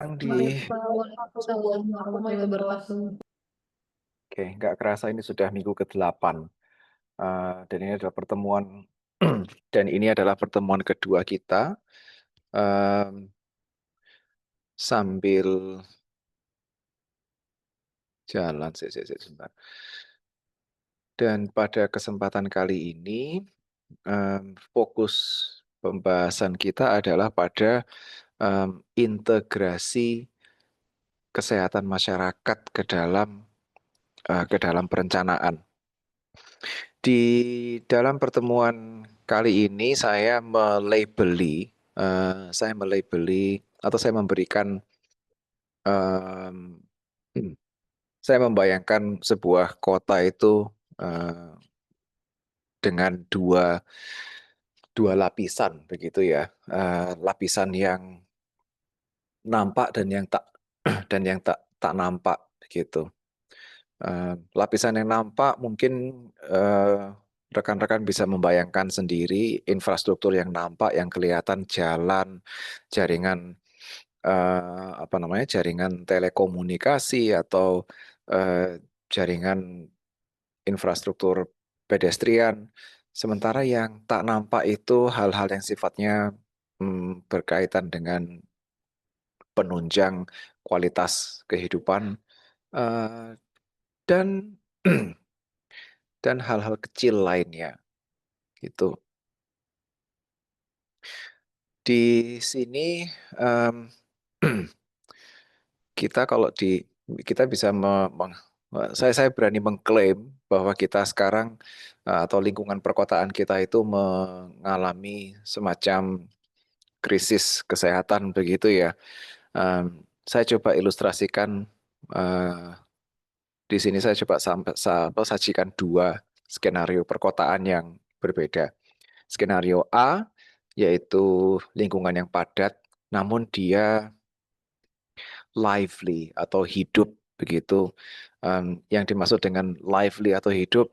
Di Waalaikumsalam warahmatullahi wabarakatuh. Oke, nggak kerasa ini sudah minggu ke-8. Dan ini adalah pertemuan dan ini adalah pertemuan kedua kita. Em, sambil jalan sebentar. Dan pada kesempatan kali ini fokus pembahasan kita adalah pada integrasi kesehatan masyarakat ke dalam perencanaan. Di dalam pertemuan kali ini saya melabeli atau saya memberikan em, saya membayangkan sebuah kota itu eh, dengan dua lapisan begitu ya. Lapisan yang nampak dan yang tak dan yang tak nampak begitu. Lapisan yang nampak mungkin rekan-rekan bisa membayangkan sendiri infrastruktur yang nampak, yang kelihatan jalan, jaringan jaringan telekomunikasi atau jaringan infrastruktur pedestrian. Sementara yang tak nampak itu hal-hal yang sifatnya berkaitan dengan penunjang kualitas kehidupan eh, dan dan hal-hal kecil lainnya gitu. Di sini em, kita kalau di kita bisa saya berani mengklaim bahwa kita sekarang atau lingkungan perkotaan kita itu mengalami semacam krisis kesehatan begitu ya. Saya coba ilustrasikan di sini saya coba sajikan dua skenario perkotaan yang berbeda. Skenario A yaitu lingkungan yang padat, namun dia lively atau hidup begitu. Yang dimaksud dengan lively atau hidup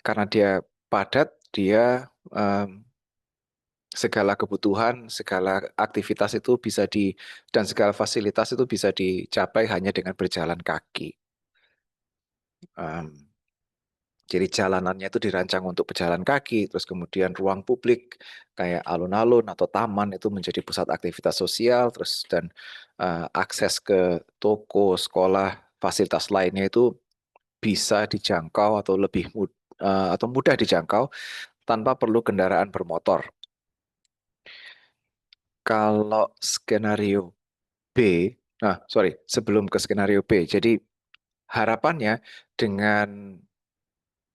karena dia padat, dia segala kebutuhan, segala aktivitas itu dan segala fasilitas itu bisa dicapai hanya dengan berjalan kaki. Em, Jadi jalanannya itu dirancang untuk pejalan kaki, terus kemudian ruang publik kayak alun-alun atau taman itu menjadi pusat aktivitas sosial, terus dan akses ke toko, sekolah, fasilitas lainnya itu bisa dijangkau atau atau mudah dijangkau tanpa perlu kendaraan bermotor. Kalau skenario B, sebelum ke skenario B, jadi harapannya dengan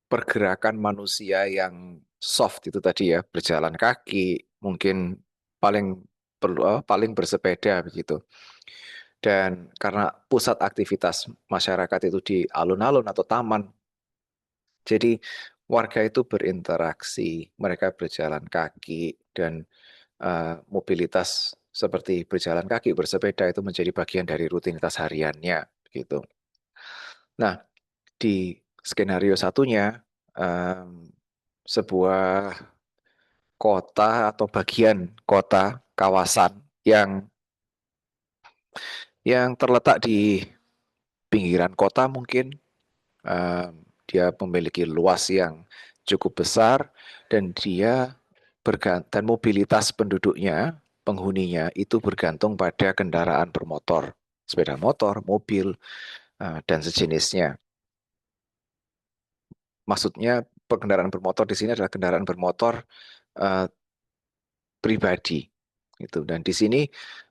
pergerakan manusia yang soft itu tadi ya, berjalan kaki, mungkin paling bersepeda begitu. Dan karena pusat aktivitas masyarakat itu di alun-alun atau taman, jadi warga itu berinteraksi, mereka berjalan kaki dan mobilitas seperti berjalan kaki, bersepeda itu menjadi bagian dari rutinitas hariannya gitu. Nah, di skenario satunya, sebuah kota atau bagian kota, kawasan yang terletak di pinggiran kota mungkin, dia memiliki luas yang cukup besar dan dan mobilitas penduduknya, penghuninya itu bergantung pada kendaraan bermotor, sepeda motor, mobil, dan sejenisnya. Maksudnya kendaraan bermotor di sini adalah kendaraan bermotor eh, pribadi gitu. Dan di sini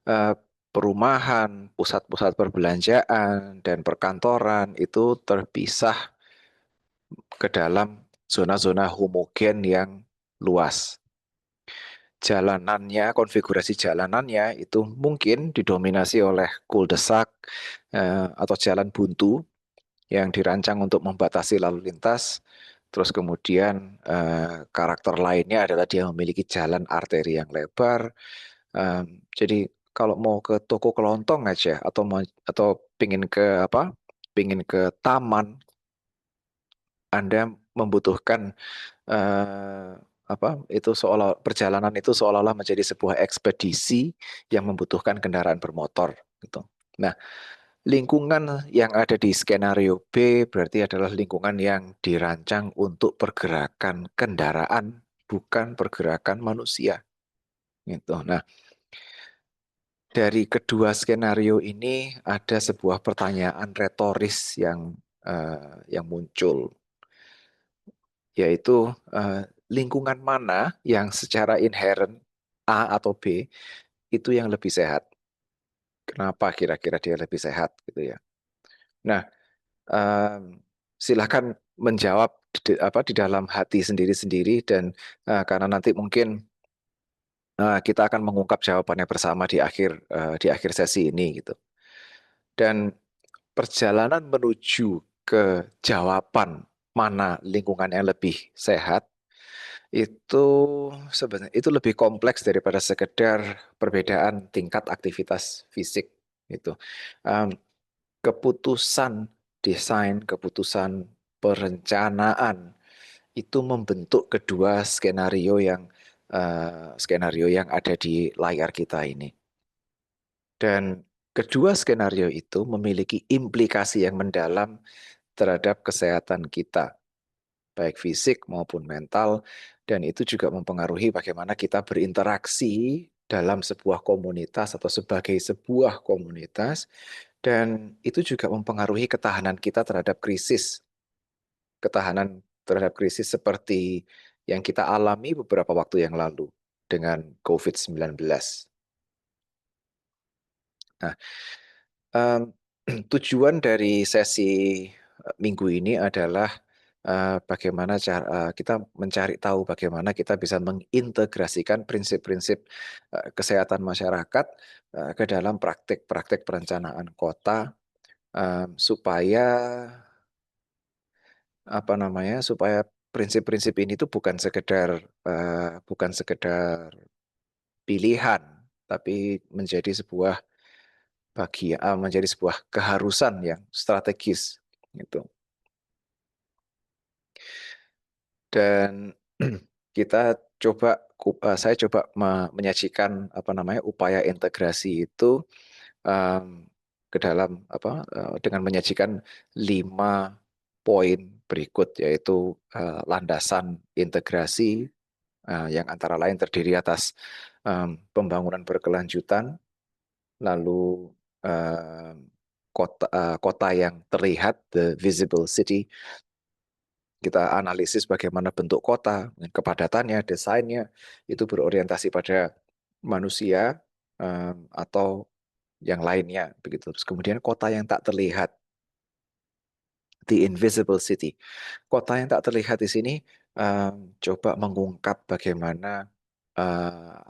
eh, perumahan, pusat-pusat perbelanjaan dan perkantoran itu terpisah ke dalam zona-zona homogen yang luas. Jalanannya, konfigurasi jalanannya itu mungkin didominasi oleh cul-de-sac atau jalan buntu yang dirancang untuk membatasi lalu lintas. Terus kemudian karakter lainnya adalah dia memiliki jalan arteri yang lebar. Jadi kalau mau ke toko kelontong aja atau pingin ke pingin ke taman, Anda membutuhkan eh, perjalanan itu seolah-olah menjadi sebuah ekspedisi yang membutuhkan kendaraan bermotor. gitu. Nah, lingkungan yang ada di skenario B berarti adalah lingkungan yang dirancang untuk pergerakan kendaraan, bukan pergerakan manusia. Gitu. Nah, dari kedua skenario ini ada sebuah pertanyaan retoris yang muncul, yaitu lingkungan mana yang secara inherent A atau B itu yang lebih sehat? Kenapa kira-kira dia lebih sehat gitu ya? Nah, silakan menjawab di dalam hati sendiri-sendiri dan karena nanti mungkin kita akan mengungkap jawabannya bersama di akhir sesi ini gitu. Dan perjalanan menuju ke jawaban mana lingkungan yang lebih sehat itu sebenarnya itu lebih kompleks daripada sekedar perbedaan tingkat aktivitas fisik gitu. Em, Keputusan desain, keputusan perencanaan itu membentuk kedua skenario yang ada di layar kita ini. Dan kedua skenario itu memiliki implikasi yang mendalam terhadap kesehatan kita, baik fisik maupun mental, dan itu juga mempengaruhi bagaimana kita berinteraksi dalam sebuah komunitas atau sebagai sebuah komunitas, dan itu juga mempengaruhi ketahanan terhadap krisis seperti yang kita alami beberapa waktu yang lalu dengan COVID-19. Nah, em, tujuan dari sesi minggu ini adalah bagaimana cara kita mencari tahu bagaimana kita bisa mengintegrasikan prinsip-prinsip kesehatan masyarakat ke dalam praktek-praktek perencanaan kota supaya supaya prinsip-prinsip ini tuh bukan sekedar pilihan, tapi menjadi sebuah keharusan yang strategis gitu. Dan saya coba menyajikan upaya integrasi itu ke dalam dengan menyajikan 5 poin berikut, yaitu landasan integrasi yang antara lain terdiri atas pembangunan berkelanjutan, lalu kota yang terlihat, the visible city. Kita analisis bagaimana bentuk kota, kepadatannya, desainnya, itu berorientasi pada manusia atau yang lainnya begitu. Terus kemudian kota yang tak terlihat, the invisible city. Kota yang tak terlihat di sini coba mengungkap bagaimana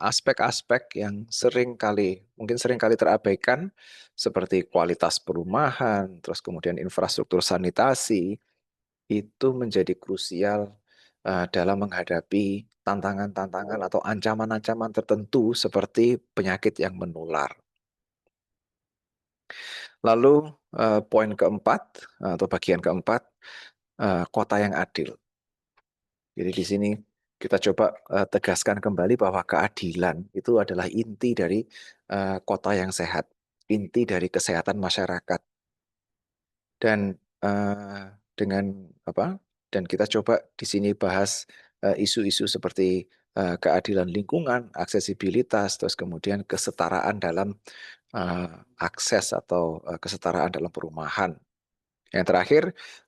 aspek-aspek yang mungkin sering kali terabaikan, seperti kualitas perumahan, terus kemudian infrastruktur sanitasi, itu menjadi krusial dalam menghadapi tantangan-tantangan atau ancaman-ancaman tertentu seperti penyakit yang menular. Lalu poin keempat atau bagian keempat, kota yang adil. Jadi di sini kita coba tegaskan kembali bahwa keadilan itu adalah inti dari kota yang sehat, inti dari kesehatan masyarakat. Dan dengan apa? Dan kita coba di sini bahas isu-isu seperti keadilan lingkungan, aksesibilitas, terus kemudian kesetaraan dalam akses atau kesetaraan dalam perumahan. Yang terakhir,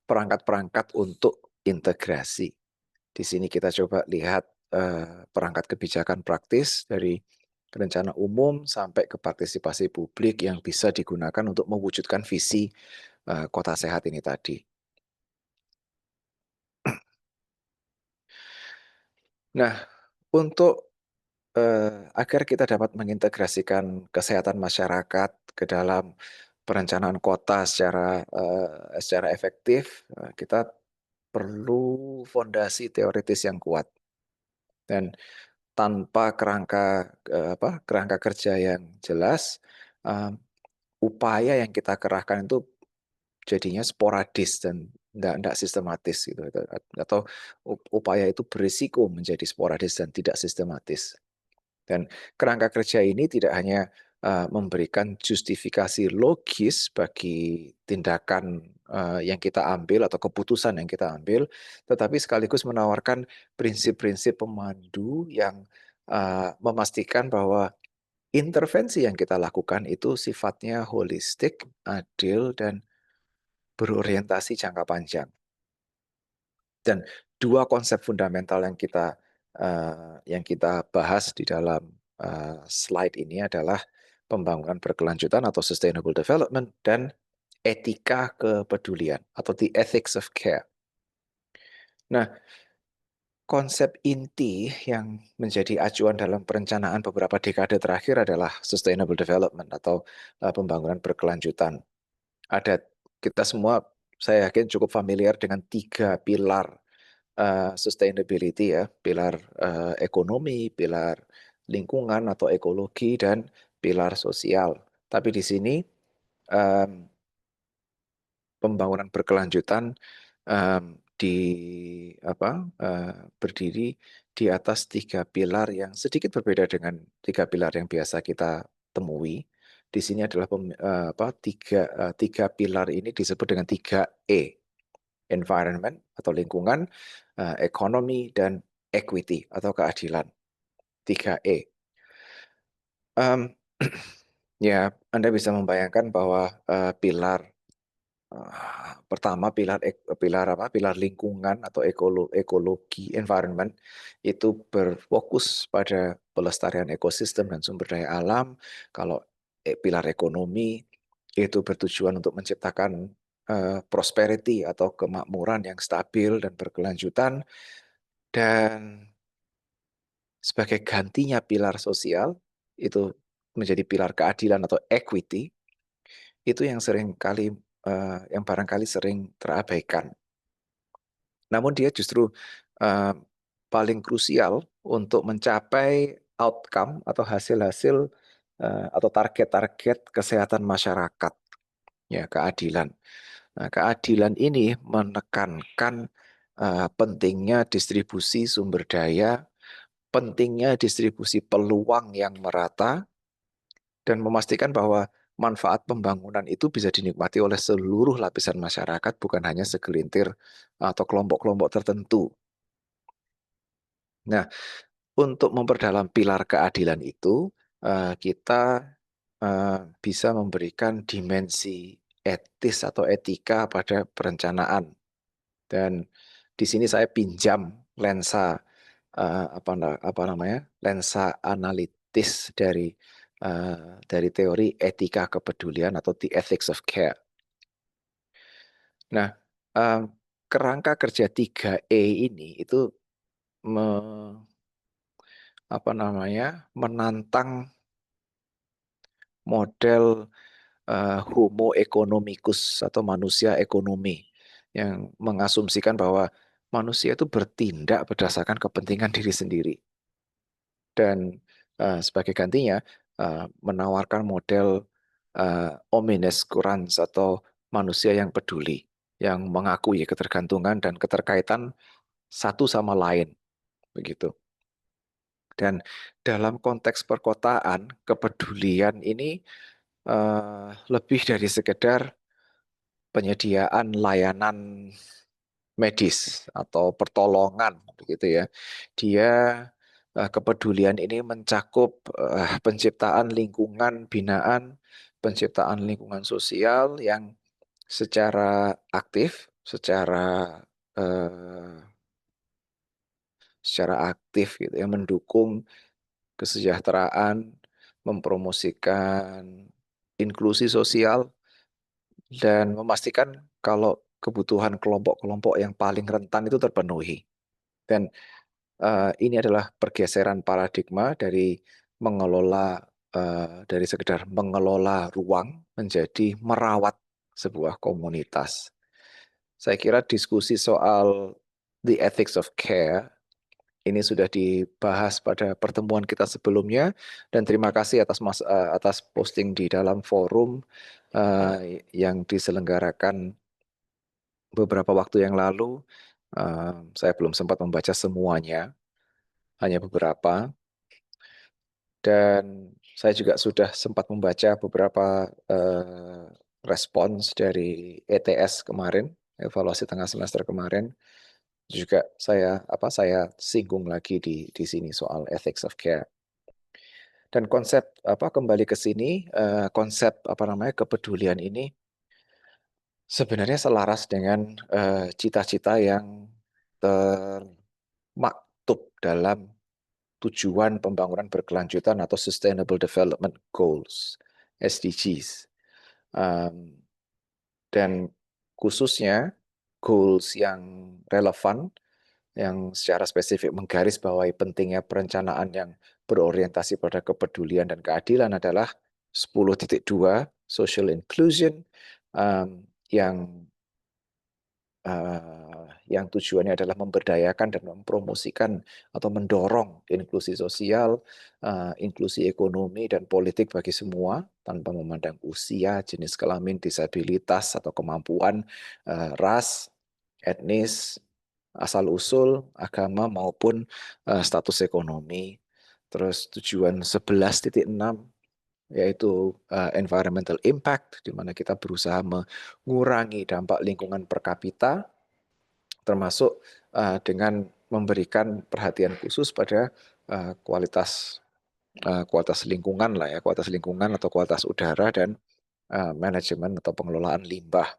perangkat-perangkat untuk integrasi. Di sini kita coba lihat perangkat kebijakan praktis dari rencana umum sampai ke partisipasi publik yang bisa digunakan untuk mewujudkan visi kota sehat ini tadi. Nah, untuk agar kita dapat mengintegrasikan kesehatan masyarakat ke dalam perencanaan kota secara efektif, kita perlu fondasi teoritis yang kuat. Dan tanpa kerangka kerja yang jelas, eee, upaya yang kita kerahkan itu jadinya sporadis dan nggak sistematis gitu, atau upaya itu berisiko menjadi sporadis dan tidak sistematis. Dan kerangka kerja ini tidak hanya memberikan justifikasi logis bagi tindakan yang kita ambil atau keputusan yang kita ambil, tetapi sekaligus menawarkan prinsip-prinsip pemandu yang memastikan bahwa intervensi yang kita lakukan itu sifatnya holistik, adil, dan berorientasi jangka panjang. Dan dua konsep fundamental yang kita bahas di dalam slide ini adalah pembangunan berkelanjutan atau sustainable development dan etika kepedulian atau the ethics of care. Nah, konsep inti yang menjadi acuan dalam perencanaan beberapa dekade terakhir adalah sustainable development atau pembangunan berkelanjutan. Ada kita semua, saya yakin cukup familiar dengan tiga pilar sustainability ya, pilar ekonomi, pilar lingkungan atau ekologi, dan pilar sosial. Tapi di sini pembangunan berkelanjutan di berdiri di atas tiga pilar yang sedikit berbeda dengan tiga pilar yang biasa kita temui. Di sini adalah tiga pilar ini disebut dengan 3E, environment atau lingkungan, ekonomi, dan equity atau keadilan. 3E. Ya, Anda bisa membayangkan bahwa pilar pertama, pilar lingkungan atau ekologi, environment, itu berfokus pada pelestarian ekosistem dan sumber daya alam. Kalau pilar ekonomi itu bertujuan untuk menciptakan prosperity atau kemakmuran yang stabil dan berkelanjutan. Dan sebagai gantinya pilar sosial itu menjadi pilar keadilan atau equity, itu yang barangkali sering terabaikan. Namun dia justru paling krusial untuk mencapai outcome atau hasil-hasil atau target-target kesehatan masyarakat, ya, keadilan. Nah, keadilan ini menekankan pentingnya distribusi sumber daya, pentingnya distribusi peluang yang merata, dan memastikan bahwa manfaat pembangunan itu bisa dinikmati oleh seluruh lapisan masyarakat, bukan hanya segelintir atau kelompok-kelompok tertentu. Nah, untuk memperdalam pilar keadilan itu, kita bisa memberikan dimensi etis atau etika pada perencanaan. Dan di sini saya pinjam lensa lensa analitis dari teori etika kepedulian atau the ethics of care. Nah, kerangka kerja 3E ini itu menantang model Homo economicus atau manusia ekonomi yang mengasumsikan bahwa manusia itu bertindak berdasarkan kepentingan diri sendiri. Dan sebagai gantinya menawarkan model omnes curans atau manusia yang peduli, yang mengakui ketergantungan dan keterkaitan satu sama lain, begitu. Dan dalam konteks perkotaan, kepedulian ini lebih dari sekedar penyediaan layanan medis atau pertolongan, begitu ya. Dia kepedulian ini mencakup penciptaan lingkungan binaan, penciptaan lingkungan sosial yang secara aktif, eh, secara aktif gitu ya, mendukung kesejahteraan, mempromosikan inklusi sosial, dan memastikan kalau kebutuhan kelompok-kelompok yang paling rentan itu terpenuhi. Dan ini adalah pergeseran paradigma dari sekedar mengelola ruang menjadi merawat sebuah komunitas. Saya kira diskusi soal the ethics of care ini sudah dibahas pada pertemuan kita sebelumnya, dan terima kasih atas posting di dalam forum yang diselenggarakan beberapa waktu yang lalu. Saya belum sempat membaca semuanya, hanya beberapa. Dan saya juga sudah sempat membaca beberapa respons dari ETS kemarin, evaluasi tengah semester kemarin. Juga saya singgung lagi di sini soal ethics of care. Dan konsep kembali ke sini, konsep kepedulian ini sebenarnya selaras dengan cita-cita yang termaktub dalam tujuan pembangunan berkelanjutan atau Sustainable Development Goals, SDGs. Dan khususnya goals yang relevan, yang secara spesifik menggarisbawahi pentingnya perencanaan yang berorientasi pada kepedulian dan keadilan adalah 10.2 social inclusion, yang yang tujuannya adalah memberdayakan dan mempromosikan atau mendorong inklusi sosial, inklusi ekonomi dan politik bagi semua tanpa memandang usia, jenis kelamin, disabilitas atau kemampuan, ras, etnis, asal-usul, agama maupun status ekonomi. Terus tujuan 11.6 yaitu environmental impact, di mana kita berusaha mengurangi dampak lingkungan per kapita, termasuk dengan memberikan perhatian khusus pada kualitas lingkungan lah ya, kualitas lingkungan atau kualitas udara dan manajemen atau pengelolaan limbah.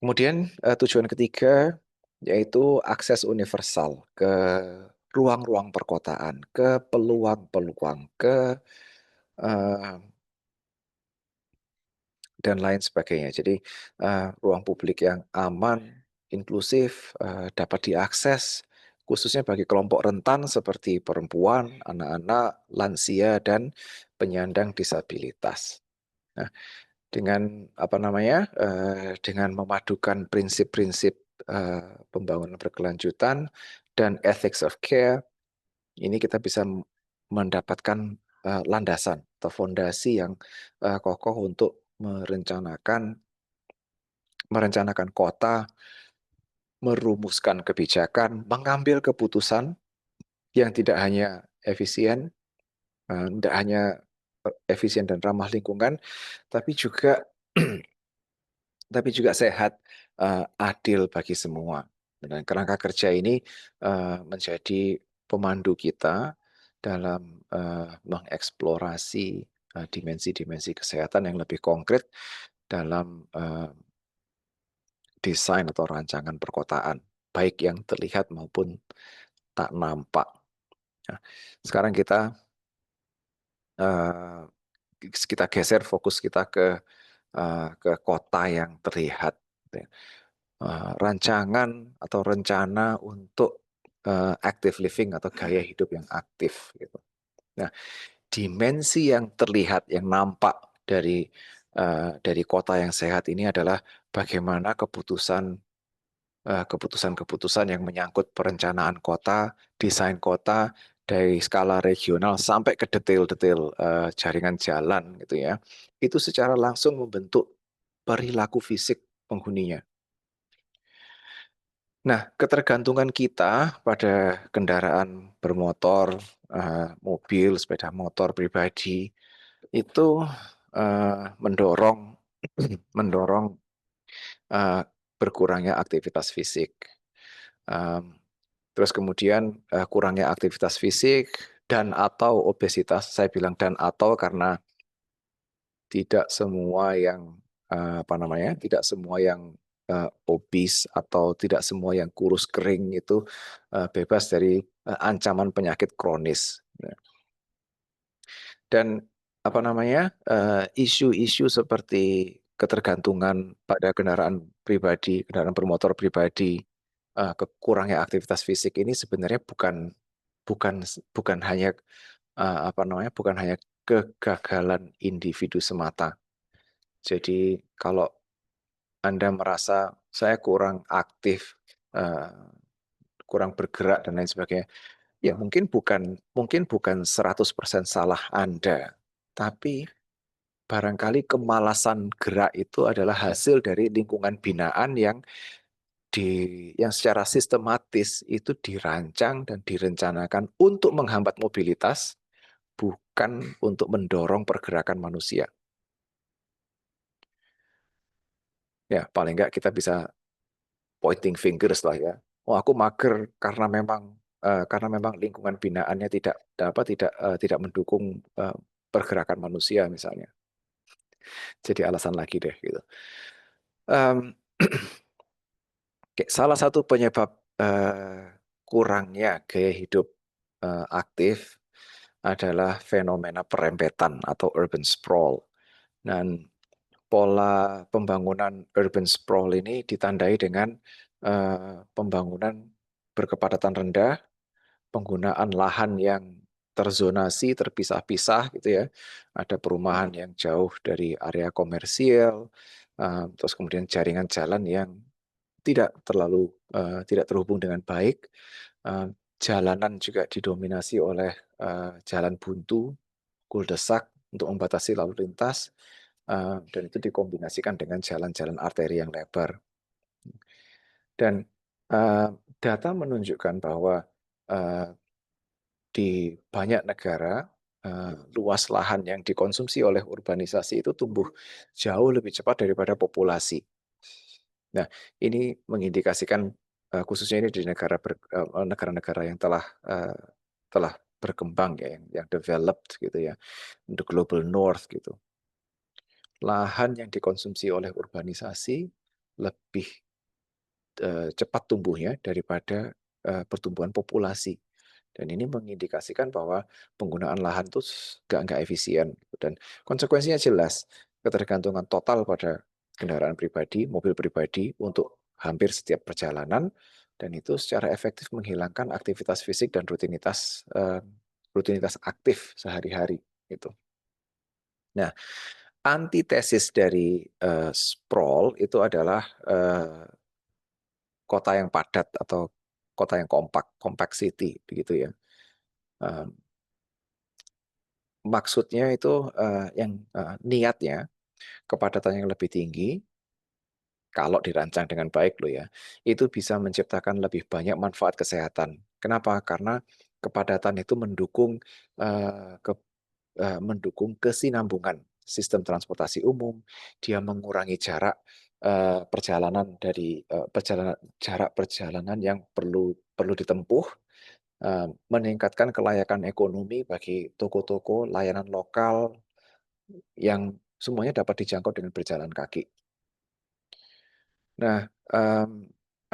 Kemudian tujuan ketiga yaitu akses universal ke ruang-ruang perkotaan, ke peluang-peluang, ke dan lain sebagainya. Jadi ruang publik yang aman, inklusif, dapat diakses khususnya bagi kelompok rentan seperti perempuan, anak-anak, lansia dan penyandang disabilitas. Nah, dengan dengan memadukan prinsip-prinsip pembangunan berkelanjutan dan ethics of care, ini kita bisa mendapatkan landasan atau fondasi yang kokoh untuk merencanakan kota, merumuskan kebijakan, mengambil keputusan yang tidak hanya efisien, tidak hanya efisien dan ramah lingkungan, tapi juga sehat, adil bagi semua. Dan kerangka kerja ini menjadi pemandu kita dalam mengeksplorasi dimensi-dimensi kesehatan yang lebih konkret dalam desain atau rancangan perkotaan, baik yang terlihat maupun tak nampak. Nah, sekarang kita geser fokus kita ke kota yang terlihat. Rancangan atau rencana untuk active living atau gaya hidup yang aktif. Gitu. Nah, dimensi yang terlihat, yang nampak dari kota yang sehat ini adalah bagaimana keputusan-keputusan yang menyangkut perencanaan kota, desain kota dari skala regional sampai ke detail-detail jaringan jalan gitu ya. Itu secara langsung membentuk perilaku fisik penghuninya. Nah, ketergantungan kita pada kendaraan bermotor, mobil, sepeda motor pribadi itu mendorong mendorong berkurangnya aktivitas fisik. Terus kemudian kurangnya aktivitas fisik dan atau obesitas. Saya bilang dan atau karena tidak semua yang tidak semua yang obes atau tidak semua yang kurus kering itu bebas dari ancaman penyakit kronis. Dan isu-isu seperti ketergantungan pada kendaraan pribadi, kendaraan bermotor pribadi, kekurangnya aktivitas fisik ini sebenarnya bukan bukan bukan hanya bukan hanya kegagalan individu semata. Jadi kalau Anda merasa saya kurang aktif, kurang bergerak dan lain sebagainya, ya mungkin bukan 100% salah Anda, tapi barangkali kemalasan gerak itu adalah hasil dari lingkungan binaan yang secara sistematis itu dirancang dan direncanakan untuk menghambat mobilitas, bukan untuk mendorong pergerakan manusia. Ya, paling nggak kita bisa pointing fingers lah ya. Oh, aku mager karena memang lingkungan binaannya tidak mendukung pergerakan manusia misalnya. Jadi alasan lagi deh gitu. Em, Salah satu penyebab kurangnya gaya hidup aktif adalah fenomena perempetan atau urban sprawl. Dan pola pembangunan urban sprawl ini ditandai dengan pembangunan berkepadatan rendah, penggunaan lahan yang terzonasi, terpisah-pisah gitu ya. Ada perumahan yang jauh dari area komersial, terus kemudian jaringan jalan yang tidak terhubung dengan baik. Eh, Jalanan juga didominasi oleh jalan buntu, kuldesak untuk membatasi lalu lintas, dan itu dikombinasikan dengan jalan-jalan arteri yang lebar. Dan eh, data menunjukkan bahwa eh, di banyak negara luas lahan yang dikonsumsi oleh urbanisasi itu tumbuh jauh lebih cepat daripada populasi. Nah, ini mengindikasikan khususnya ini di negara-negara yang telah berkembang ya, yang developed gitu ya, the global north gitu. Lahan yang dikonsumsi oleh urbanisasi lebih cepat tumbuhnya daripada pertumbuhan populasi. Dan ini mengindikasikan bahwa penggunaan lahan itu nggak efisien. Dan konsekuensinya jelas, ketergantungan total pada kendaraan pribadi, mobil pribadi untuk hampir setiap perjalanan, dan itu secara efektif menghilangkan aktivitas fisik dan rutinitas aktif sehari-hari. Gitu. Nah, antitesis dari sprawl itu adalah kota yang padat atau kota yang compact city begitu ya. Maksudnya itu niatnya kepadatan yang lebih tinggi kalau dirancang dengan baik loh ya, itu bisa menciptakan lebih banyak manfaat kesehatan. Kenapa? Karena kepadatan itu eh, ke, mendukung kesinambungan sistem transportasi umum, dia mengurangi jarak perjalanan yang perlu ditempuh, meningkatkan kelayakan ekonomi bagi toko-toko, layanan lokal yang semuanya dapat dijangkau dengan berjalan kaki. Nah,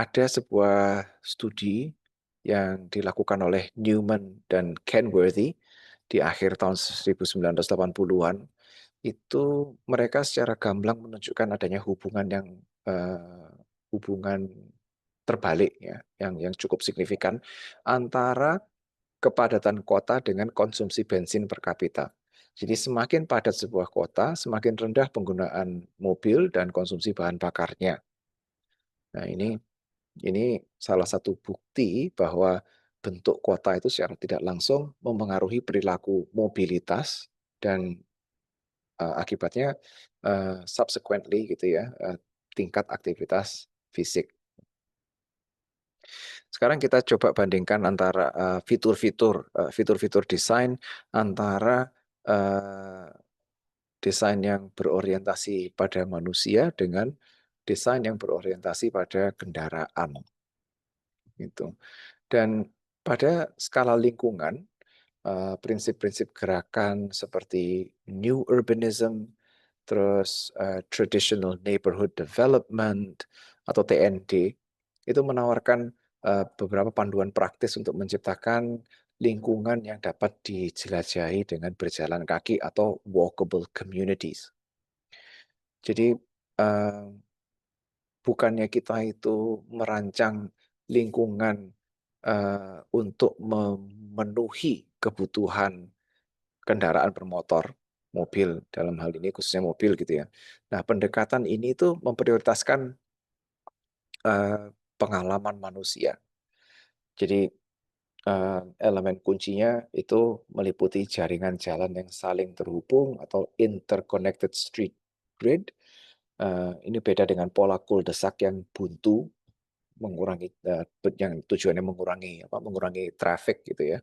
ada sebuah studi yang dilakukan oleh Newman dan Kenworthy di akhir tahun 1980-an. Itu mereka secara gamblang menunjukkan adanya hubungan terbalik ya, yang cukup signifikan antara kepadatan kota dengan konsumsi bensin per kapita. Jadi semakin padat sebuah kota, semakin rendah penggunaan mobil dan konsumsi bahan bakarnya. Nah, ini salah satu bukti bahwa bentuk kota itu secara tidak langsung mempengaruhi perilaku mobilitas dan akibatnya subsequently gitu ya, tingkat aktivitas fisik. Sekarang kita coba bandingkan antara fitur-fitur desain antara uh, desain yang berorientasi pada manusia dengan desain yang berorientasi pada kendaraan. Gitu. Dan pada skala lingkungan, prinsip-prinsip gerakan seperti New Urbanism, terus Traditional Neighborhood Development atau TND, itu menawarkan beberapa panduan praktis untuk menciptakan lingkungan yang dapat dijelajahi dengan berjalan kaki atau walkable communities. Jadi bukannya kita itu merancang lingkungan untuk memenuhi kebutuhan kendaraan bermotor, mobil dalam hal ini khususnya mobil gitu ya. Nah, pendekatan ini tuh memprioritaskan pengalaman manusia. Jadi elemen kuncinya itu meliputi jaringan jalan yang saling terhubung atau interconnected street grid. Ini beda dengan pola kuldesak yang buntu, mengurangi yang tujuannya mengurangi traffic gitu ya.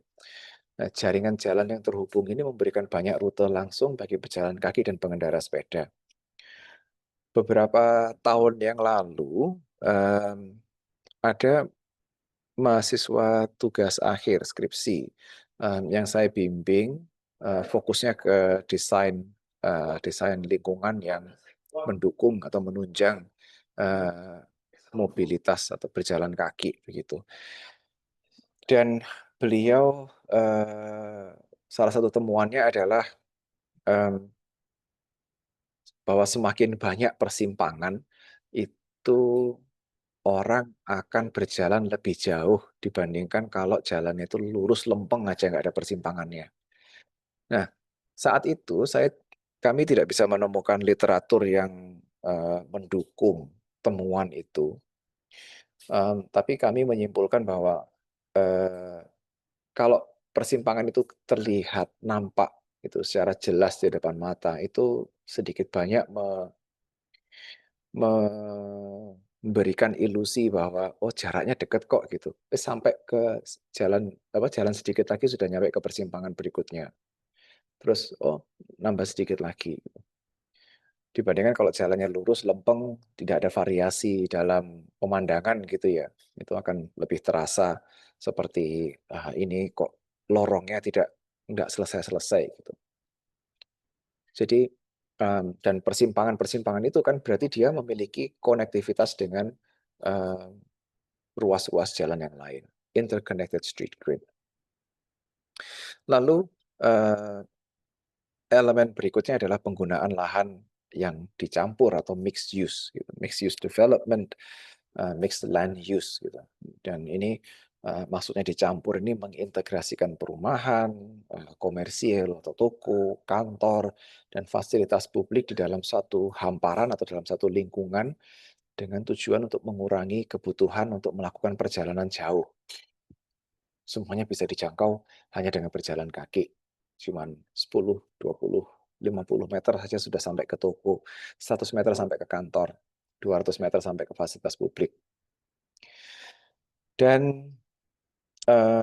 Nah, jaringan jalan yang terhubung ini memberikan banyak rute langsung bagi pejalan kaki dan pengendara sepeda. Beberapa tahun yang lalu, ada mahasiswa tugas akhir skripsi yang saya bimbing, fokusnya ke desain lingkungan yang mendukung atau menunjang eh, mobilitas atau berjalan kaki begitu. Dan beliau salah satu temuannya adalah em, bahwa semakin banyak persimpangan itu orang akan berjalan lebih jauh dibandingkan kalau jalannya itu lurus lempeng aja nggak ada persimpangannya. Nah, saat itu kami tidak bisa menemukan literatur yang mendukung temuan itu. Tapi kami menyimpulkan bahwa eh, kalau persimpangan itu terlihat nampak itu secara jelas di depan mata itu sedikit banyak memberikan ilusi bahwa oh jaraknya dekat kok gitu. Sampai ke jalan sedikit lagi sudah nyampe ke persimpangan berikutnya. Terus oh nambah sedikit lagi. Dibandingkan kalau jalannya lurus lempeng tidak ada variasi dalam pemandangan gitu ya. Itu akan lebih terasa seperti ini kok lorongnya tidak nggak selesai-selesai gitu. Jadi dan persimpangan-persimpangan itu kan berarti dia memiliki konektivitas dengan ruas-ruas jalan yang lain, interconnected street grid. Lalu elemen berikutnya adalah penggunaan lahan yang dicampur atau mixed use, gitu. Mixed use development, mixed land use, gitu. Dan ini maksudnya dicampur ini mengintegrasikan perumahan, komersial atau toko, kantor, dan fasilitas publik di dalam satu hamparan atau dalam satu lingkungan dengan tujuan untuk mengurangi kebutuhan untuk melakukan perjalanan jauh. Semuanya bisa dijangkau hanya dengan berjalan kaki. Cuman 10, 20, 50 meter saja sudah sampai ke toko, 100 meter sampai ke kantor, 200 meter sampai ke fasilitas publik. Dan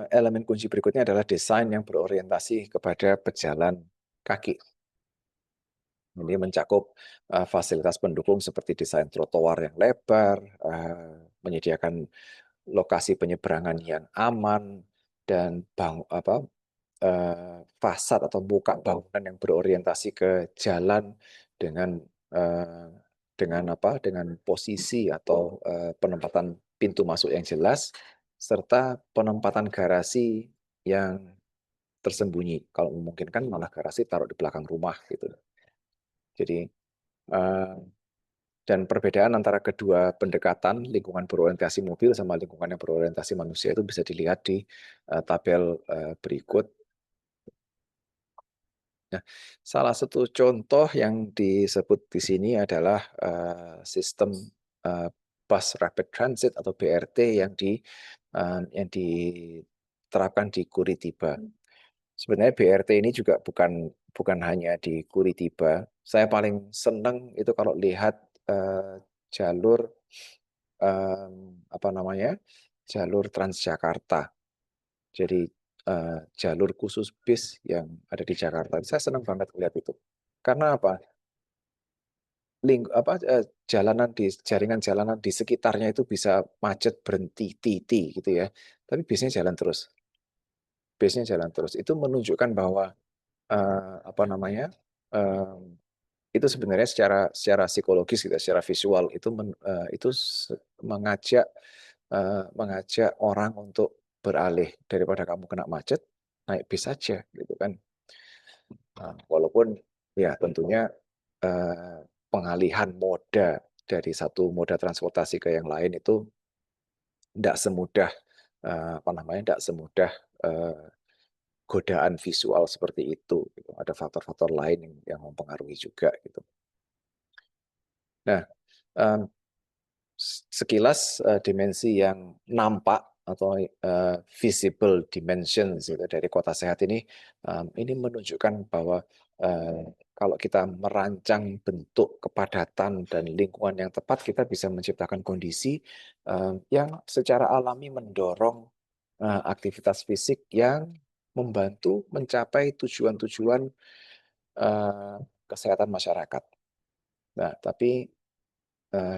elemen kunci berikutnya adalah desain yang berorientasi kepada pejalan kaki. Ini mencakup fasilitas pendukung seperti desain trotoar yang lebar, menyediakan lokasi penyeberangan yang aman, dan fasad atau muka bangunan yang berorientasi ke jalan dengan eh, dengan posisi atau penempatan pintu masuk yang jelas serta penempatan garasi yang tersembunyi. Kalau memungkinkan malah garasi taruh di belakang rumah gitu. Jadi eh, dan perbedaan antara kedua pendekatan lingkungan berorientasi mobil sama lingkungan yang berorientasi manusia itu bisa dilihat di tabel berikut. Nah, salah satu contoh yang disebut di sini adalah sistem uh, bus rapid transit atau BRT yang diterapkan di Curitiba. Sebenarnya BRT ini juga bukan bukan hanya di Curitiba. Saya paling senang itu kalau lihat jalur apa namanya jalur Transjakarta. Jadi jalur khusus bis yang ada di Jakarta. Saya senang banget melihat itu. Karena apa? Jalanan jaringan jalanan di sekitarnya itu bisa macet berhenti titi gitu ya. Tapi bisnya jalan terus. Bisnya jalan terus. Itu menunjukkan bahwa apa namanya? eh, itu sebenarnya secara psikologis gitu, secara visual itu mengajak mengajak orang untuk beralih daripada kamu kena macet naik bis saja gitu kan. Nah, walaupun ya tentunya eh, pengalihan moda dari satu moda transportasi ke yang lain itu tidak semudah apa namanya tidak semudah eh, godaan visual seperti itu gitu. Ada faktor-faktor lain yang mempengaruhi juga gitu. Nah, em, sekilas dimensi yang nampak atau visible dimensions gitu, dari kota sehat ini menunjukkan bahwa kalau kita merancang bentuk kepadatan dan lingkungan yang tepat, kita bisa menciptakan kondisi yang secara alami mendorong aktivitas fisik yang membantu mencapai tujuan-tujuan kesehatan masyarakat. Nah, tapi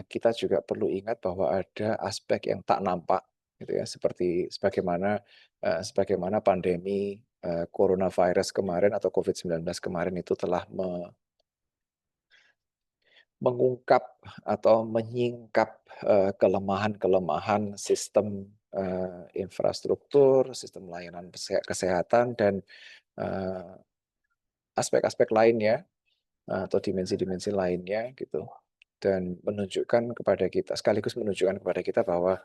kita juga perlu ingat bahwa ada aspek yang tak nampak gitu ya, seperti sebagaimana pandemi coronavirus kemarin atau COVID-19 kemarin itu telah mengungkap atau menyingkap kelemahan-kelemahan sistem infrastruktur, sistem layanan kesehatan dan eh, aspek-aspek lainnya atau dimensi-dimensi lainnya gitu. Dan menunjukkan kepada kita, sekaligus menunjukkan kepada kita bahwa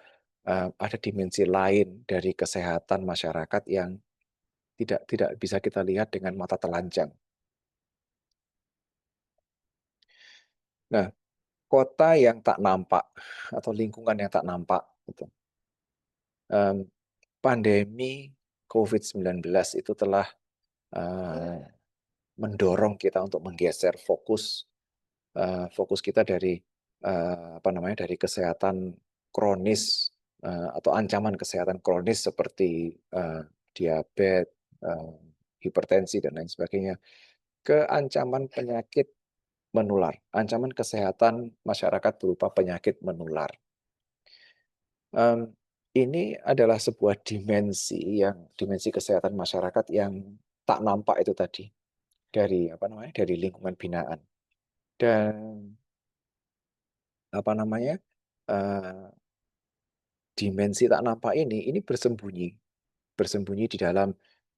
ada dimensi lain dari kesehatan masyarakat yang tidak tidak bisa kita lihat dengan mata telanjang. Nah, kota yang tak nampak atau lingkungan yang tak nampak gitu. Em, Pandemi COVID-19 itu telah eh, mendorong kita untuk menggeser fokus kita dari dari kesehatan kronis atau ancaman kesehatan kronis seperti diabetes, eh, hipertensi dan lain sebagainya ke ancaman penyakit menular, ancaman kesehatan masyarakat berupa penyakit menular. Em, ini adalah sebuah dimensi kesehatan masyarakat yang tak nampak itu tadi dari lingkungan binaan. Dan apa namanya eh, dimensi tak nampak ini bersembunyi di dalam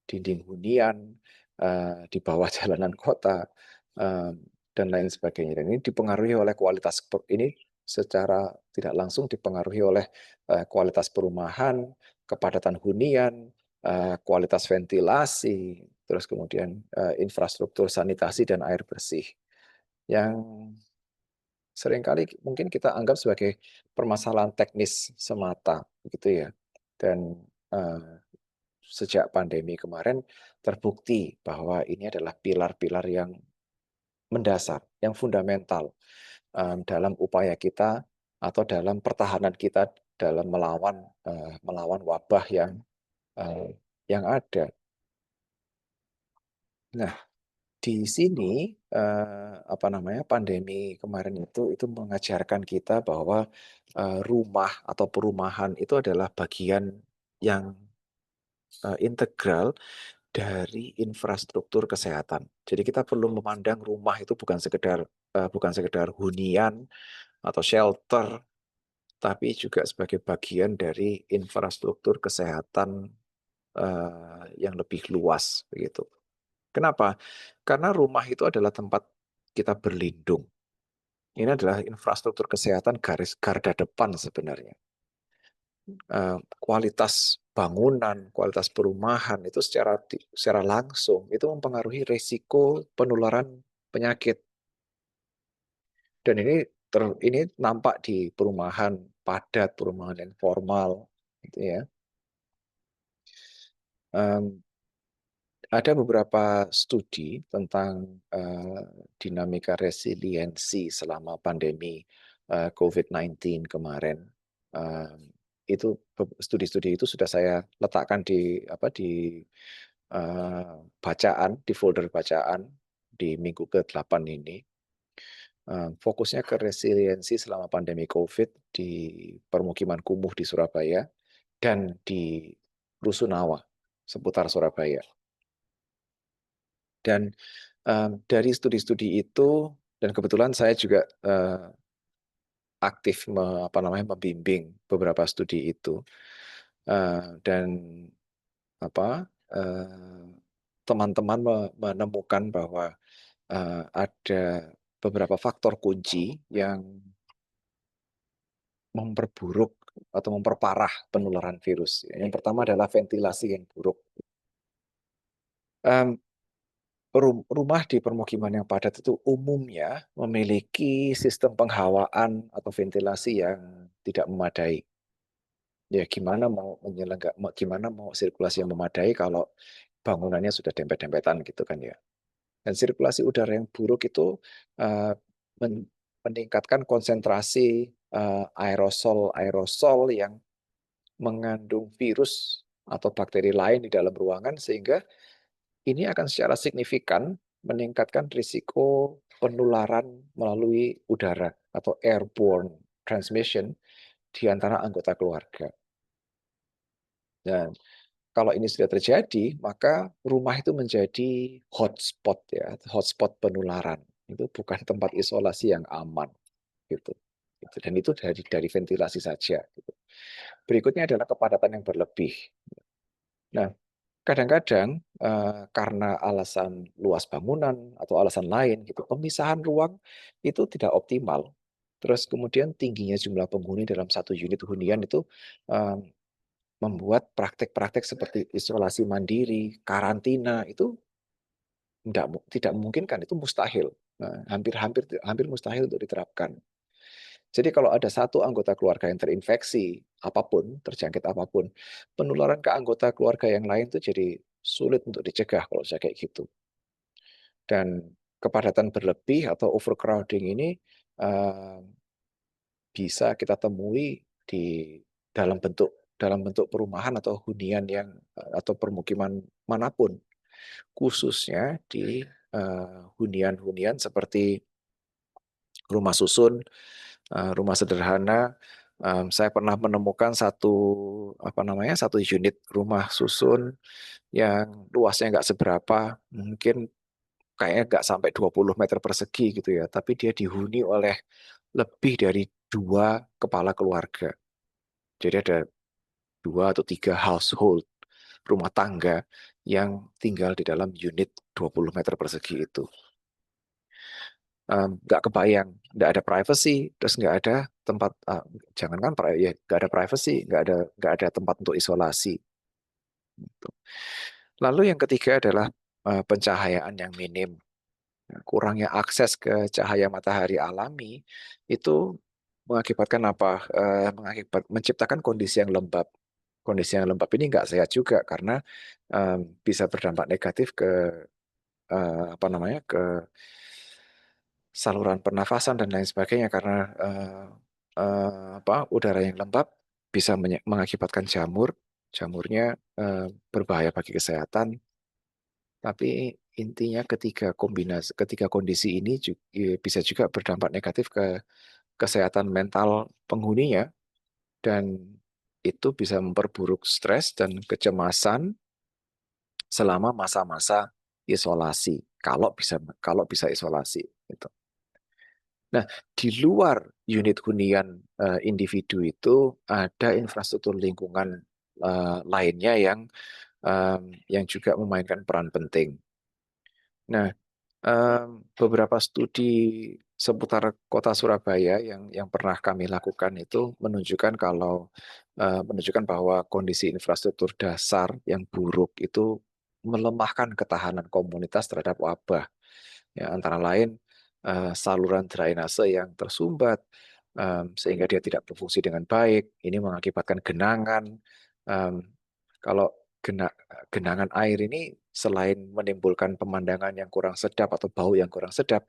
dinding hunian, di bawah jalanan kota, eh, dan lain sebagainya. Dan ini dipengaruhi oleh ini secara tidak langsung dipengaruhi oleh kualitas perumahan, kepadatan hunian, kualitas ventilasi, terus kemudian infrastruktur sanitasi dan air bersih yang seringkali mungkin kita anggap sebagai permasalahan teknis semata, gitu ya. Dan eh, sejak pandemi kemarin terbukti bahwa ini adalah pilar-pilar yang mendasar, yang fundamental dalam upaya kita atau dalam pertahanan kita dalam melawan wabah eh, yang ada. Nah, di sini pandemi kemarin itu mengajarkan kita bahwa rumah atau perumahan itu adalah bagian yang integral dari infrastruktur kesehatan. Jadi kita perlu memandang rumah itu bukan sekedar hunian atau shelter, tapi juga sebagai bagian dari infrastruktur kesehatan yang lebih luas begitu. Kenapa? Karena rumah itu adalah tempat kita berlindung. Ini adalah infrastruktur kesehatan garis garda depan sebenarnya. Kualitas bangunan, kualitas perumahan itu secara langsung itu mempengaruhi risiko penularan penyakit. Dan ini nampak di perumahan padat, perumahan yang formal, gitu ya. Ada beberapa studi tentang dinamika resiliensi selama pandemi COVID-19 kemarin. Eh, itu studi-studi itu sudah saya letakkan di bacaan, di folder bacaan di minggu ke-8 ini. Fokusnya ke resiliensi selama pandemi COVID di permukiman kumuh di Surabaya dan di Rusunawa seputar Surabaya. Dan dari studi-studi itu, dan kebetulan saya juga aktif membimbing beberapa studi itu, dan eh, teman-teman menemukan bahwa ada beberapa faktor kunci yang memperburuk atau memperparah penularan virus. Yang pertama adalah ventilasi yang buruk. Em, Rumah di permukiman yang padat itu umumnya memiliki sistem penghawaan atau ventilasi yang tidak memadai. Ya gimana mau sirkulasi yang memadai kalau bangunannya sudah dempet-dempetan gitu kan ya. Dan sirkulasi udara yang buruk itu eh, meningkatkan konsentrasi aerosol-aerosol yang mengandung virus atau bakteri lain di dalam ruangan, sehingga ini akan secara signifikan meningkatkan risiko penularan melalui udara atau airborne transmission di antara anggota keluarga. Dan kalau ini sudah terjadi, maka rumah itu menjadi hotspot ya, hotspot penularan. Itu bukan tempat isolasi yang aman gitu. Dan itu dari ventilasi saja. Gitu. Berikutnya adalah kepadatan yang berlebih. Nah, kadang-kadang karena alasan luas bangunan atau alasan lain, gitu, pemisahan ruang itu tidak optimal. Terus kemudian tingginya jumlah penghuni dalam satu unit hunian itu eh, membuat praktek-praktek seperti isolasi mandiri, karantina itu tidak memungkinkan, itu mustahil. Hampir mustahil untuk diterapkan. Jadi kalau ada satu anggota keluarga yang terinfeksi apapun, terjangkit apapun, penularan ke anggota keluarga yang lain itu jadi sulit untuk dicegah kalau saya kayak gitu. Dan kepadatan berlebih atau overcrowding ini eh, bisa kita temui di dalam bentuk perumahan atau hunian atau permukiman manapun, khususnya di hunian-hunian seperti rumah susun, rumah sederhana. Saya pernah menemukan satu unit rumah susun yang luasnya nggak seberapa, mungkin kayaknya nggak sampai 20 meter persegi gitu ya, tapi dia dihuni oleh lebih dari 2 kepala keluarga. Jadi ada 2 atau 3 household, rumah tangga yang tinggal di dalam unit 20 meter persegi itu. Nggak kebayang, nggak ada privacy, terus nggak ada tempat, jangankan ya, nggak ada privacy, nggak ada tempat untuk isolasi. Gitu. Lalu yang ketiga adalah pencahayaan yang minim. Nah, kurangnya akses ke cahaya matahari alami itu mengakibatkan apa? Menciptakan kondisi yang lembab. Kondisi yang lembab ini nggak sehat juga karena bisa berdampak negatif ke apa namanya, ke saluran pernafasan dan lain sebagainya, karena udara yang lembab bisa mengakibatkan jamurnya berbahaya bagi kesehatan. Tapi intinya ketiga kondisi ini bisa juga berdampak negatif ke kesehatan mental penghuninya, dan itu bisa memperburuk stres dan kecemasan selama masa-masa isolasi, kalau bisa isolasi gitu. Nah, di luar unit hunian individu itu ada infrastruktur lingkungan lainnya yang juga memainkan peran penting. Nah, beberapa studi seputar kota Surabaya yang pernah kami lakukan itu menunjukkan bahwa kondisi infrastruktur dasar yang buruk itu melemahkan ketahanan komunitas terhadap wabah. Ya, antara lain saluran drainase yang tersumbat sehingga dia tidak berfungsi dengan baik. Ini mengakibatkan genangan. Em, Kalau genangan air ini selain menimbulkan pemandangan yang kurang sedap atau bau yang kurang sedap,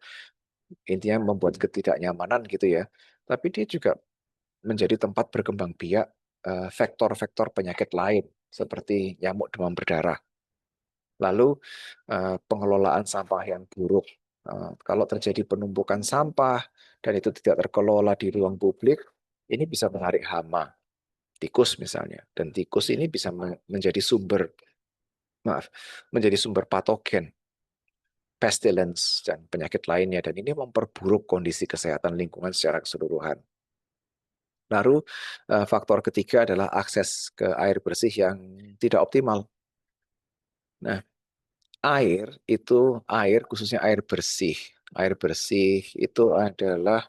intinya membuat ketidaknyamanan gitu ya. Tapi dia juga menjadi tempat berkembang biak vektor-vektor penyakit lain seperti nyamuk demam berdarah. Lalu pengelolaan sampah yang buruk. Kalau terjadi penumpukan sampah dan itu tidak terkelola di ruang publik, ini bisa menarik hama, tikus misalnya. Dan tikus ini bisa menjadi sumber patogen, pestilence dan penyakit lainnya, dan ini memperburuk kondisi kesehatan lingkungan secara keseluruhan. Lalu faktor ketiga adalah akses ke air bersih yang tidak optimal. Nah, air khususnya air bersih. Air bersih itu adalah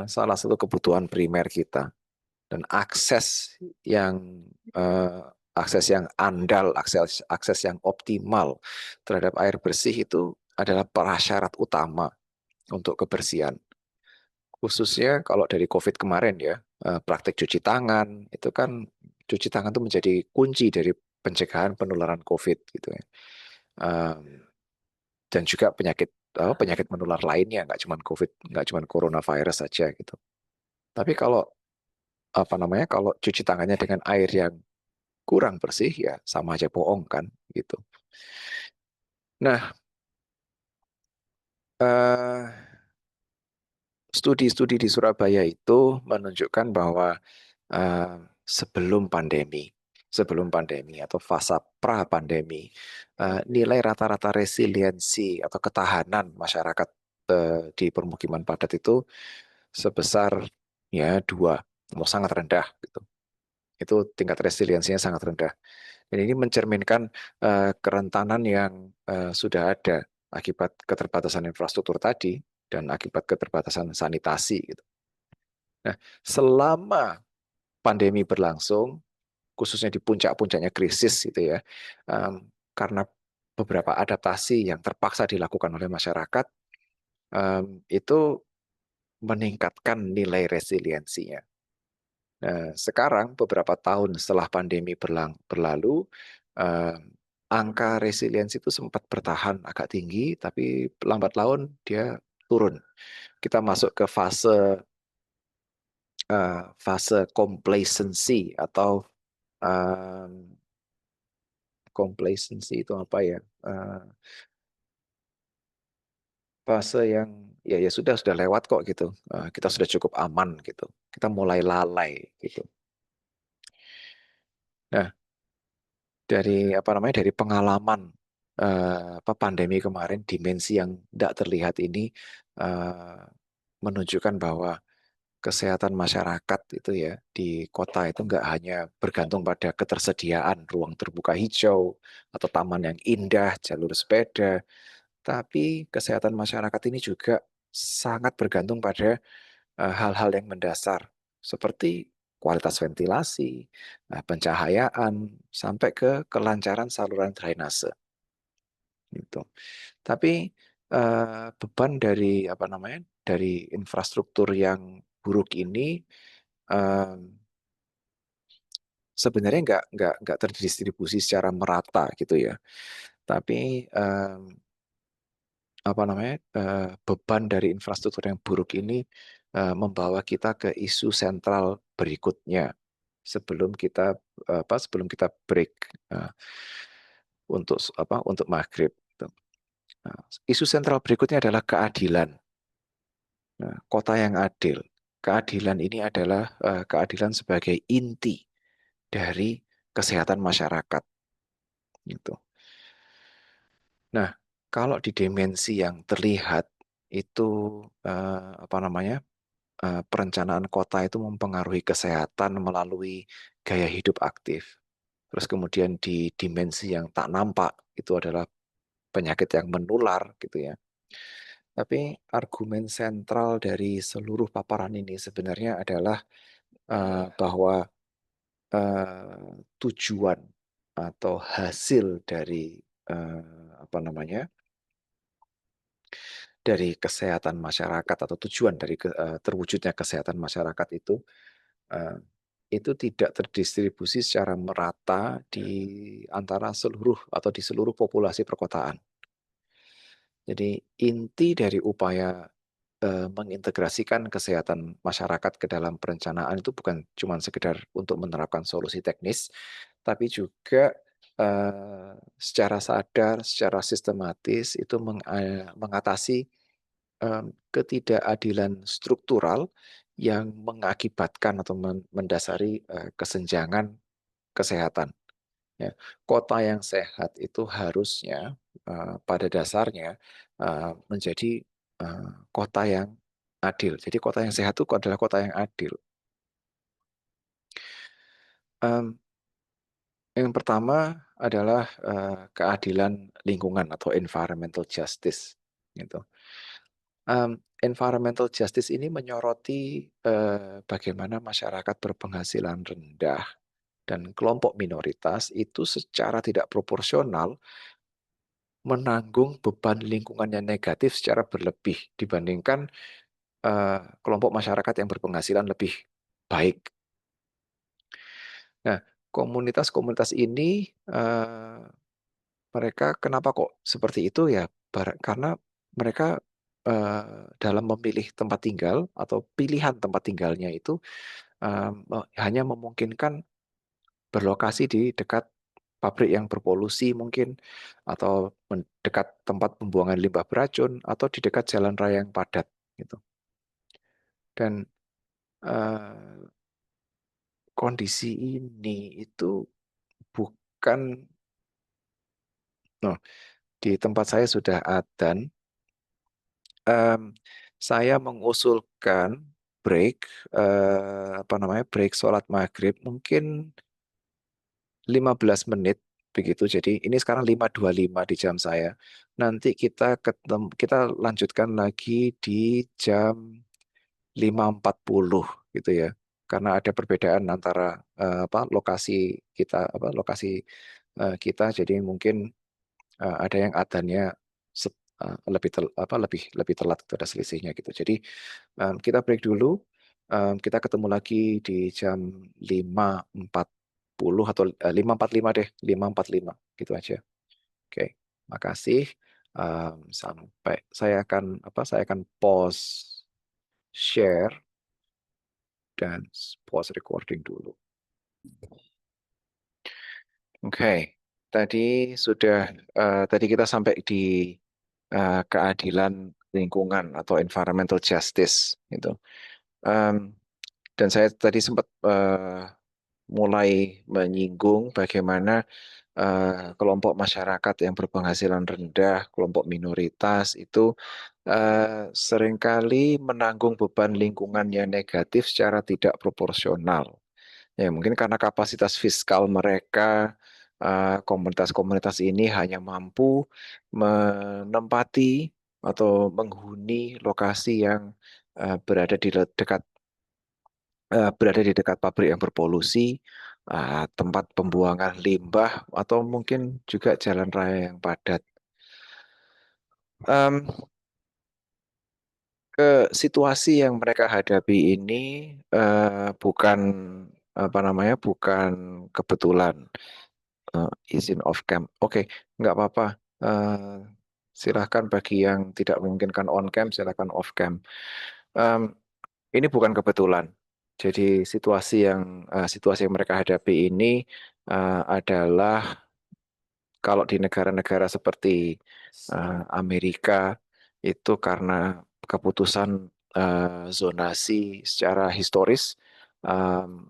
salah satu kebutuhan primer kita, dan yang eh, akses yang andal, akses yang optimal terhadap air bersih itu adalah prasyarat utama untuk kebersihan. Khususnya kalau dari COVID kemarin ya, praktek cuci tangan itu kan, cuci tangan itu menjadi kunci dari pencegahan penularan COVID gitu ya. Dan juga penyakit menular lainnya, nggak cuma coronavirus saja gitu. Tapi kalau cuci tangannya dengan air yang kurang bersih ya sama aja bohong kan gitu. Nah, eh, studi-studi di Surabaya itu menunjukkan bahwa eh, sebelum pandemi atau fase pra-pandemi, nilai rata-rata resiliensi atau ketahanan masyarakat di permukiman padat itu sebesar ya 2, sangat rendah gitu. Itu tingkat resiliensinya sangat rendah. Dan ini mencerminkan kerentanan yang sudah ada akibat keterbatasan infrastruktur tadi dan akibat keterbatasan sanitasi gitu. Nah, selama pandemi berlangsung, khususnya di puncak-puncaknya krisis gitu ya, karena beberapa adaptasi yang terpaksa dilakukan oleh masyarakat, itu meningkatkan nilai resiliensinya. Nah, sekarang beberapa tahun setelah pandemi berlalu, eh, angka resiliensi itu sempat bertahan agak tinggi, tapi lambat laun dia turun. Kita masuk ke fase complacency atau eh, complacency itu apa ya? Fase yang ya sudah lewat kok gitu. Kita sudah cukup aman gitu. Kita mulai lalai gitu. Nah, dari apa namanya dari pengalaman pandemi kemarin, dimensi yang tidak terlihat ini eh, menunjukkan bahwa kesehatan masyarakat itu ya di kota itu nggak hanya bergantung pada ketersediaan ruang terbuka hijau atau taman yang indah, jalur sepeda, tapi kesehatan masyarakat ini juga sangat bergantung pada hal-hal yang mendasar seperti kualitas ventilasi, pencahayaan, sampai ke kelancaran saluran drainase gitu. Tapi beban dari apa namanya dari infrastruktur yang buruk ini eh, sebenarnya nggak terdistribusi secara merata gitu ya. Tapi apa namanya beban dari infrastruktur yang buruk ini membawa kita ke isu sentral berikutnya sebelum kita break eh, untuk maghrib. Nah, isu sentral berikutnya adalah keadilan. Nah, kota yang adil. Keadilan ini adalah keadilan sebagai inti dari kesehatan masyarakat. Gitu. Nah, kalau di dimensi yang terlihat itu apa namanya perencanaan kota itu mempengaruhi kesehatan melalui gaya hidup aktif. Terus kemudian di dimensi yang tak nampak itu adalah penyakit yang menular gitu ya. Tapi argumen sentral dari seluruh paparan ini sebenarnya adalah bahwa tujuan atau hasil dari apa namanya dari kesehatan masyarakat atau tujuan dari terwujudnya kesehatan masyarakat eh, itu tidak terdistribusi secara merata di antara seluruh atau di seluruh populasi perkotaan. Jadi inti dari upaya mengintegrasikan kesehatan masyarakat ke dalam perencanaan itu bukan cuma sekedar untuk menerapkan solusi teknis, tapi juga secara sadar, secara sistematis itu mengatasi ketidakadilan struktural yang mengakibatkan atau mendasari kesenjangan kesehatan. Ya, kota yang sehat itu harusnya pada dasarnya menjadi kota yang adil. Jadi kota yang sehat itu adalah kota yang adil. Em, yang pertama adalah keadilan lingkungan atau environmental justice. Gitu. Environmental justice ini menyoroti bagaimana masyarakat berpenghasilan rendah dan kelompok minoritas itu secara tidak proporsional menanggung beban lingkungan yang negatif secara berlebih dibandingkan kelompok masyarakat yang berpenghasilan lebih baik. Nah, komunitas-komunitas ini mereka kenapa kok seperti itu ya? Karena mereka dalam memilih tempat tinggal atau pilihan tempat tinggalnya itu hanya memungkinkan berlokasi di dekat pabrik yang berpolusi mungkin, atau dekat tempat pembuangan limbah beracun, atau di dekat jalan raya yang padat gitu. Dan kondisi ini itu bukan, no, di tempat saya sudah adzan, saya mengusulkan break, apa namanya, break sholat maghrib mungkin 15 menit begitu. Jadi ini sekarang 5.25 di jam saya. Nanti kita lanjutkan lagi di jam 5.40 gitu ya. Karena ada perbedaan antara lokasi kita, lokasi kita, jadi mungkin ada yang adzannya lebih lebih telat, itu ada selisihnya gitu. Jadi kita break dulu. Kita ketemu lagi di jam 5.40 atau 5.45 deh, 5.45 gitu aja. Oke, makasih. Sampai saya akan pause share dan pause recording dulu. Oke, tadi kita sampai di keadilan lingkungan atau environmental justice gitu. Em, dan saya tadi sempat mulai menyinggung bagaimana kelompok masyarakat yang berpenghasilan rendah, kelompok minoritas itu seringkali menanggung beban lingkungan yang negatif secara tidak proporsional. Ya, mungkin karena kapasitas fiskal mereka, komunitas-komunitas ini hanya mampu menempati atau menghuni lokasi yang berada di dekat pabrik yang berpolusi, tempat pembuangan limbah, atau mungkin juga jalan raya yang padat. Em, Situasi yang mereka hadapi ini bukan bukan kebetulan. Izin off cam. Oke, nggak apa-apa. Eh, Silahkan bagi yang tidak memungkinkan on cam, silahkan off cam. Em, ini bukan kebetulan. Jadi situasi yang mereka hadapi ini adalah, kalau di negara-negara seperti Amerika itu karena keputusan zonasi secara historis,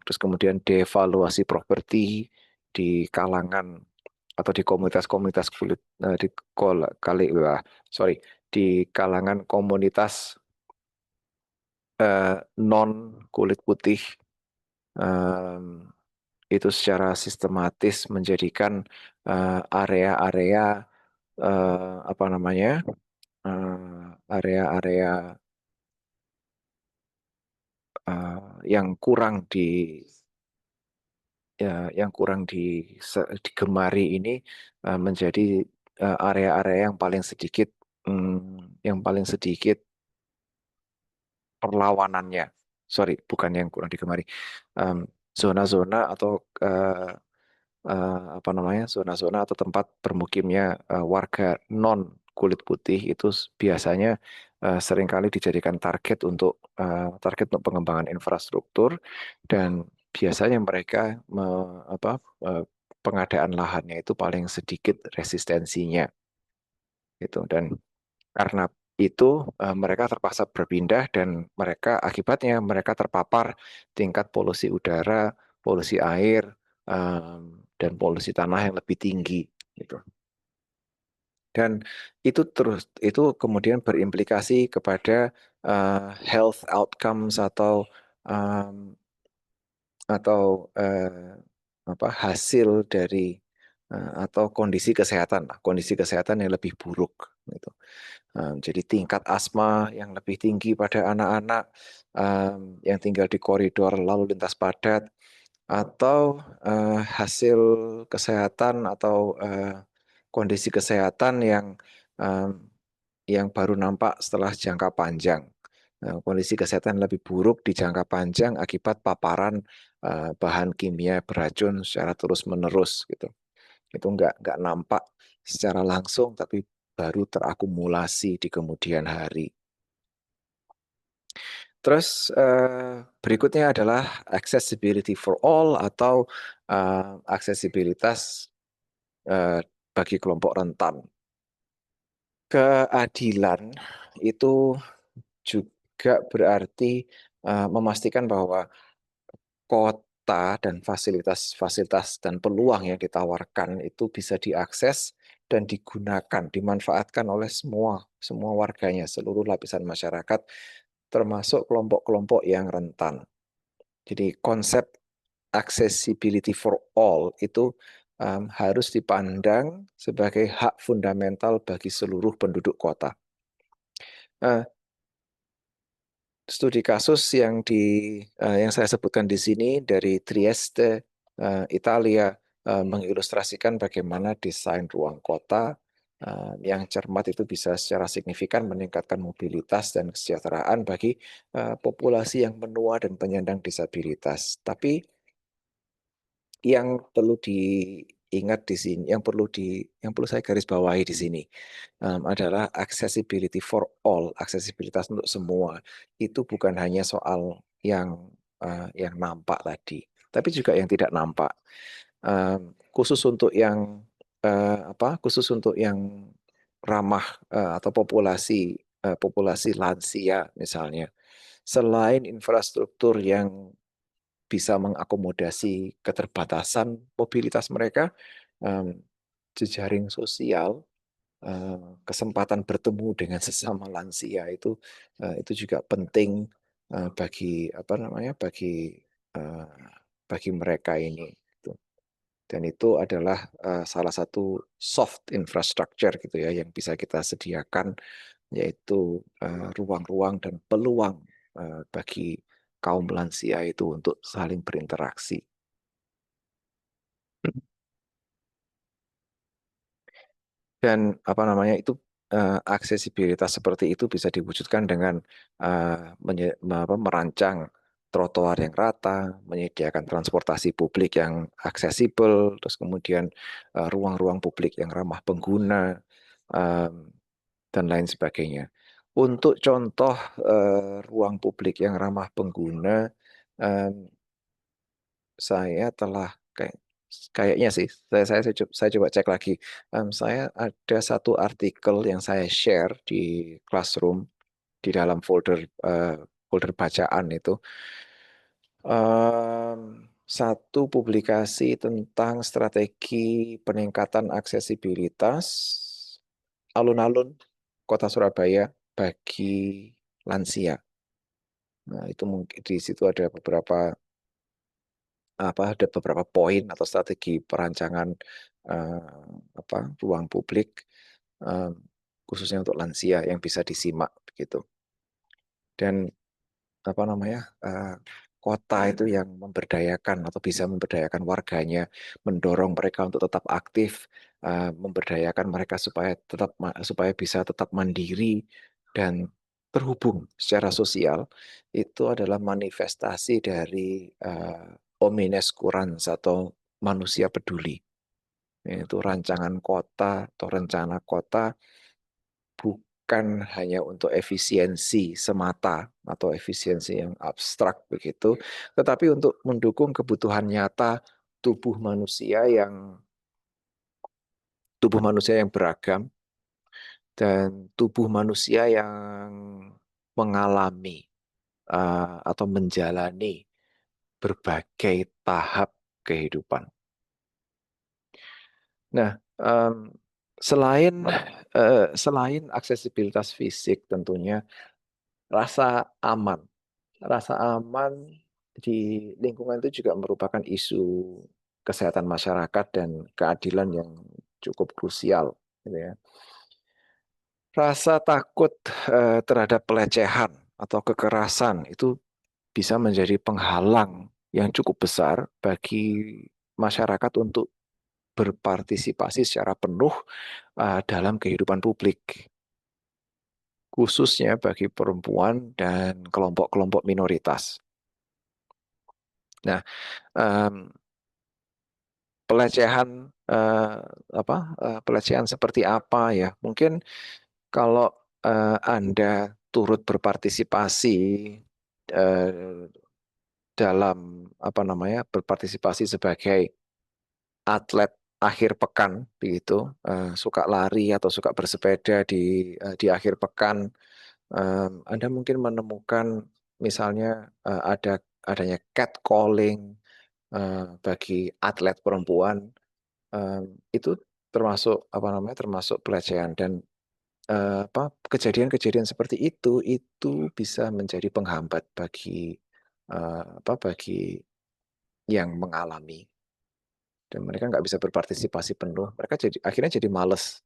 terus kemudian devaluasi properti di kalangan atau di komunitas-komunitas kulit di di kalangan komunitas non kulit putih, em, itu secara sistematis menjadikan area-area apa namanya, area-area yang kurang digemari ini menjadi area-area yang paling sedikit perlawanannya. Sorry, bukan yang kurang digemari. Em, Zona-zona atau zona-zona atau tempat bermukimnya warga non kulit putih itu biasanya seringkali dijadikan target untuk pengembangan infrastruktur, dan biasanya mereka eh, pengadaan lahannya itu paling sedikit resistensinya gitu. Dan karena itu mereka terpaksa berpindah, dan akibatnya mereka terpapar tingkat polusi udara, polusi air, dan polusi tanah yang lebih tinggi gitu. Dan itu kemudian berimplikasi kepada health outcomes um, atau hasil dari atau kondisi kesehatan yang lebih buruk gitu. Jadi tingkat asma yang lebih tinggi pada anak-anak yang tinggal di koridor lalu lintas padat, atau hasil kesehatan atau kondisi kesehatan um, yang baru nampak setelah jangka panjang. Kondisi kesehatan lebih buruk di jangka panjang akibat paparan bahan kimia beracun secara terus-menerus gitu. Itu nggak nampak secara langsung, tapi baru terakumulasi di kemudian hari. Terus berikutnya adalah accessibility for all atau aksesibilitas bagi kelompok rentan. Keadilan itu juga berarti memastikan bahwa kota dan fasilitas-fasilitas dan peluang yang ditawarkan itu bisa diakses dan digunakan, dimanfaatkan oleh semua warganya, seluruh lapisan masyarakat, termasuk kelompok-kelompok yang rentan. Jadi konsep accessibility for all itu harus dipandang sebagai hak fundamental bagi seluruh penduduk kota. Studi kasus yang saya sebutkan di sini dari Trieste, Italia, mengilustrasikan bagaimana desain ruang kota yang cermat itu bisa secara signifikan meningkatkan mobilitas dan kesejahteraan bagi populasi yang menua dan penyandang disabilitas. Tapi yang perlu diingat di sini, yang perlu saya garis bawahi di sini adalah accessibility for all, aksesibilitas untuk semua. Itu bukan hanya soal yang nampak tadi, tapi juga yang tidak nampak. Khusus untuk khusus untuk yang ramah atau populasi lansia misalnya. Selain infrastruktur yang bisa mengakomodasi keterbatasan mobilitas mereka, jejaring sosial, kesempatan bertemu dengan sesama lansia itu juga penting bagi apa namanya eh, bagi mereka ini. Gitu. Dan itu adalah salah satu soft infrastructure gitu ya yang bisa kita sediakan, yaitu ruang-ruang dan peluang bagi kaum lansia itu untuk saling berinteraksi. Dan apa namanya itu aksesibilitas seperti itu bisa diwujudkan dengan merancang trotoar yang rata, menyediakan transportasi publik yang aksesibel, terus kemudian ruang-ruang publik yang ramah pengguna dan lain sebagainya. Untuk contoh ruang publik yang ramah pengguna, em, saya telah kayaknya sih saya coba cek lagi. Saya ada satu artikel yang saya share di Classroom di dalam folder bacaan itu. Satu publikasi tentang strategi peningkatan aksesibilitas alun-alun Kota Surabaya bagi lansia. Nah, itu mungkin di situ ada beberapa poin atau strategi perancangan ruang publik eh, khususnya untuk lansia yang bisa disimak begitu. Dan apa namanya kota itu yang memberdayakan atau bisa memberdayakan warganya, mendorong mereka untuk tetap aktif, memberdayakan mereka supaya bisa tetap mandiri dan terhubung secara sosial, itu adalah manifestasi dari Omnes Curans atau manusia peduli, yaitu rancangan kota atau rencana kota bukan hanya untuk efisiensi semata atau efisiensi yang abstrak begitu, tetapi untuk mendukung kebutuhan nyata tubuh manusia yang beragam dan tubuh manusia yang mengalami atau menjalani berbagai tahap kehidupan. Nah, selain aksesibilitas fisik tentunya rasa aman. Rasa aman di lingkungan itu juga merupakan isu kesehatan masyarakat dan keadilan yang cukup krusial, gitu ya. Rasa takut terhadap pelecehan atau kekerasan itu bisa menjadi penghalang yang cukup besar bagi masyarakat untuk berpartisipasi secara penuh dalam kehidupan publik, khususnya bagi perempuan dan kelompok-kelompok minoritas. Nah, em, pelecehan pelecehan seperti apa ya? Mungkin kalau Anda turut berpartisipasi dalam apa namanya berpartisipasi sebagai atlet akhir pekan begitu, suka lari atau suka bersepeda di akhir pekan, Anda mungkin menemukan misalnya adanya catcalling bagi atlet perempuan, itu termasuk apa namanya termasuk pelecehan dan kejadian-kejadian seperti itu bisa menjadi penghambat bagi yang mengalami, dan mereka nggak bisa berpartisipasi penuh. Mereka akhirnya jadi malas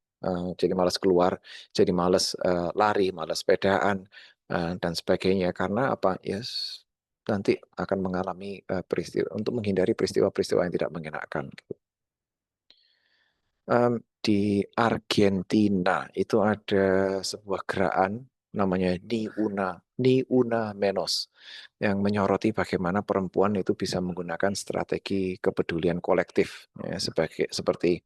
keluar, jadi malas lari, malas sepedaan dan sebagainya karena apa? Yes, nanti akan mengalami peristiwa untuk menghindari peristiwa-peristiwa yang tidak mengenakan. Di Argentina itu ada sebuah gerakan namanya Ni Una Menos yang menyoroti bagaimana perempuan itu bisa menggunakan strategi kepedulian kolektif ya, seperti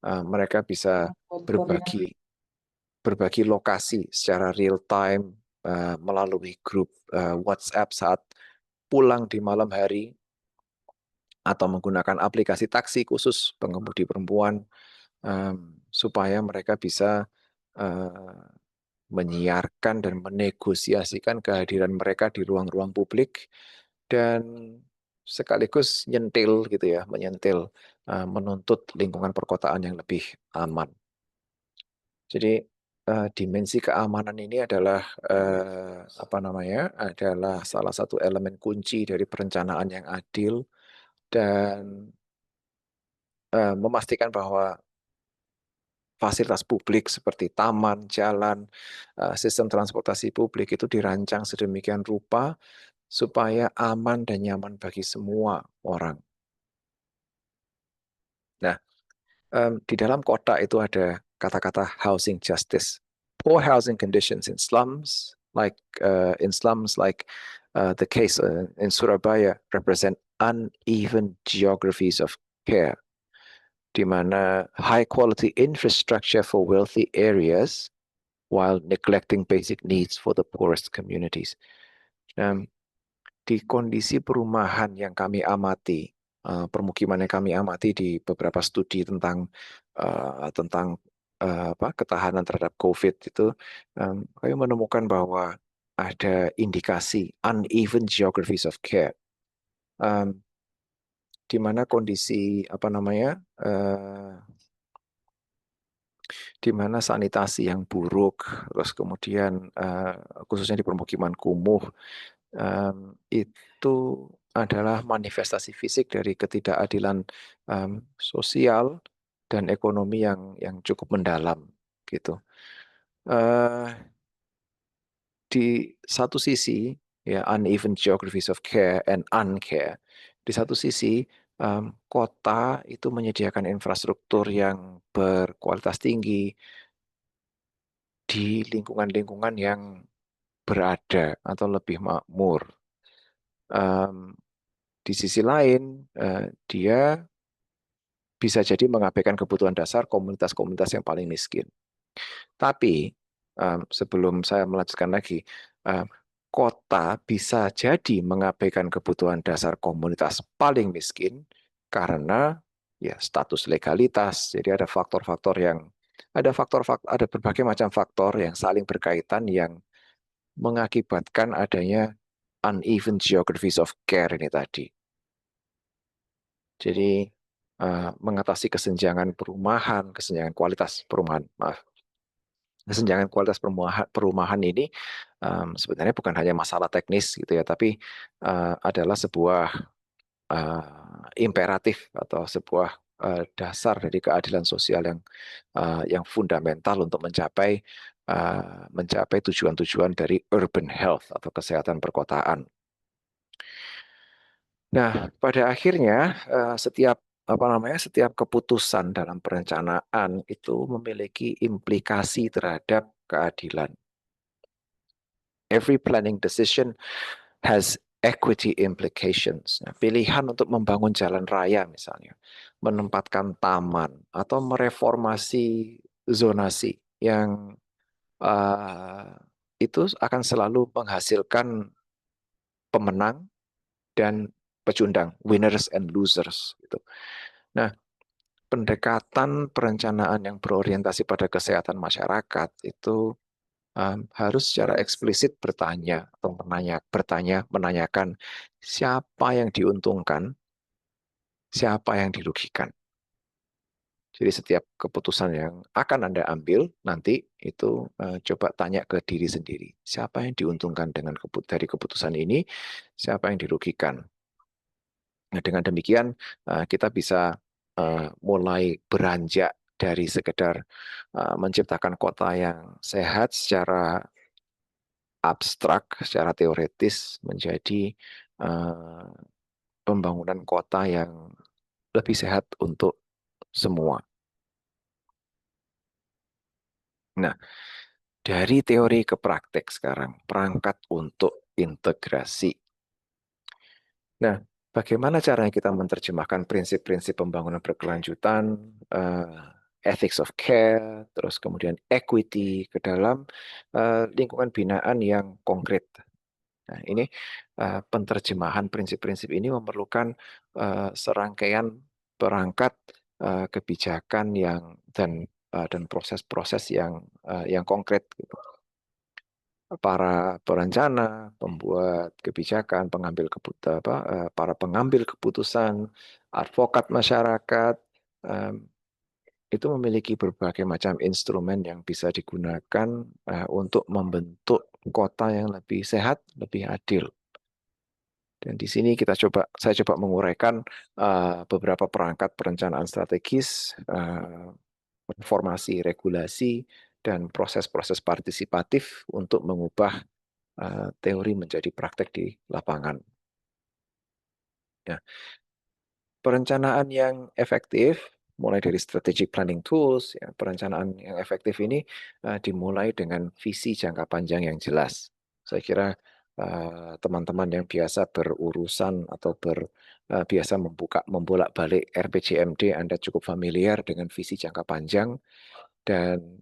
mereka bisa berbagi berbagi lokasi secara real time melalui grup WhatsApp saat pulang di malam hari atau menggunakan aplikasi taksi khusus pengemudi perempuan supaya mereka bisa eh, menyiarkan dan menegosiasikan kehadiran mereka di ruang-ruang publik dan sekaligus nyentil gitu ya, menyentil, menuntut lingkungan perkotaan yang lebih aman. Jadi dimensi keamanan ini adalah apa namanya? Adalah salah satu elemen kunci dari perencanaan yang adil dan memastikan bahwa fasilitas publik seperti taman, jalan, sistem transportasi publik itu dirancang sedemikian rupa supaya aman dan nyaman bagi semua orang. Nah, di dalam kota itu ada kata-kata housing justice. Poor housing conditions in slums like the case in Surabaya represent uneven geographies of care, di mana high quality infrastructure for wealthy areas while neglecting basic needs for the poorest communities. Di kondisi perumahan yang kami amati, permukiman yang kami amati di beberapa studi tentang ketahanan terhadap COVID itu, kami menemukan bahwa ada indikasi uneven geographies of care, di mana kondisi apa namanya, di mana sanitasi yang buruk, terus kemudian khususnya di permukiman kumuh, itu adalah manifestasi fisik dari ketidakadilan sosial dan ekonomi yang cukup mendalam gitu. Di satu sisi ya uneven geographies of care and uncare. Di satu sisi kota itu menyediakan infrastruktur yang berkualitas tinggi di lingkungan-lingkungan yang berada atau lebih makmur. Di sisi lain, dia bisa jadi mengabaikan kebutuhan dasar komunitas-komunitas yang paling miskin. Tapi sebelum saya melanjutkan lagi, kota bisa jadi mengabaikan kebutuhan dasar komunitas paling miskin karena ya status legalitas. Jadi ada berbagai macam faktor yang saling berkaitan yang mengakibatkan adanya uneven geographies of care ini tadi. Jadi mengatasi kesenjangan kualitas perumahan, kesenjangan kualitas perumahan ini sebenarnya bukan hanya masalah teknis gitu ya, tapi adalah sebuah imperatif atau sebuah dasar dari keadilan sosial yang fundamental untuk mencapai tujuan-tujuan dari urban health atau kesehatan perkotaan. Nah, pada akhirnya setiap keputusan dalam perencanaan itu memiliki implikasi terhadap keadilan. Every planning decision has equity implications. Nah, pilihan untuk membangun jalan raya misalnya, menempatkan taman atau mereformasi zonasi yang itu akan selalu menghasilkan pemenang dan pecundang, winners and losers gitu. Nah, pendekatan perencanaan yang berorientasi pada kesehatan masyarakat itu harus secara eksplisit bertanya atau menanyakan siapa yang diuntungkan, siapa yang dirugikan. Jadi setiap keputusan yang akan Anda ambil nanti itu coba tanya ke diri sendiri, siapa yang diuntungkan dari keputusan ini, siapa yang dirugikan. Nah, dengan demikian kita bisa mulai beranjak dari sekedar menciptakan kota yang sehat secara abstrak, secara teoretis menjadi uh, pembangunan kota yang lebih sehat untuk semua. Nah, dari teori ke praktek sekarang, perangkat untuk integrasi. Nah, bagaimana caranya kita menerjemahkan prinsip-prinsip pembangunan berkelanjutan, ethics of care, terus kemudian equity ke dalam lingkungan binaan yang konkret. Nah, ini penerjemahan prinsip-prinsip ini memerlukan serangkaian perangkat kebijakan dan proses-proses yang konkret gitu. Para perencana, pembuat kebijakan, para pengambil keputusan, advokat masyarakat, itu memiliki berbagai macam instrumen yang bisa digunakan untuk membentuk kota yang lebih sehat, lebih adil. Dan di sini saya coba menguraikan beberapa perangkat perencanaan strategis, informasi, regulasi, dan proses-proses partisipatif untuk mengubah teori menjadi praktek di lapangan. Ya. Perencanaan yang efektif, mulai dari strategic planning tools, ya, perencanaan yang efektif ini dimulai dengan visi jangka panjang yang jelas. Saya kira teman-teman yang biasa berurusan atau biasa membolak-balik RPJMD, Anda cukup familiar dengan visi jangka panjang dan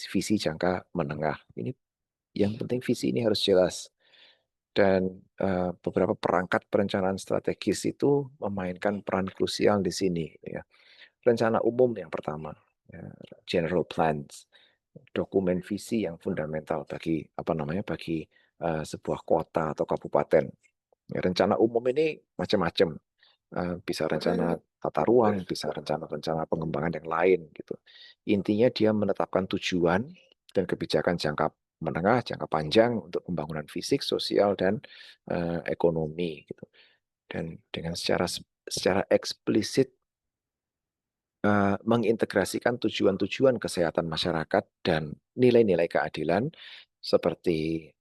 visi jangka menengah. Ini yang penting visi ini harus jelas. Dan beberapa perangkat perencanaan strategis itu memainkan peran krusial di sini. Ya. Rencana umum yang pertama, ya, general plans, dokumen visi yang fundamental bagi sebuah kota atau kabupaten. Ya, rencana umum ini macam-macam. Bisa rencana tata ruang, bisa rencana-rencana pengembangan yang lain gitu. Intinya dia menetapkan tujuan dan kebijakan jangka menengah, jangka panjang untuk pembangunan fisik, sosial dan ekonomi gitu. Dan dengan secara eksplisit mengintegrasikan tujuan-tujuan kesehatan masyarakat dan nilai-nilai keadilan seperti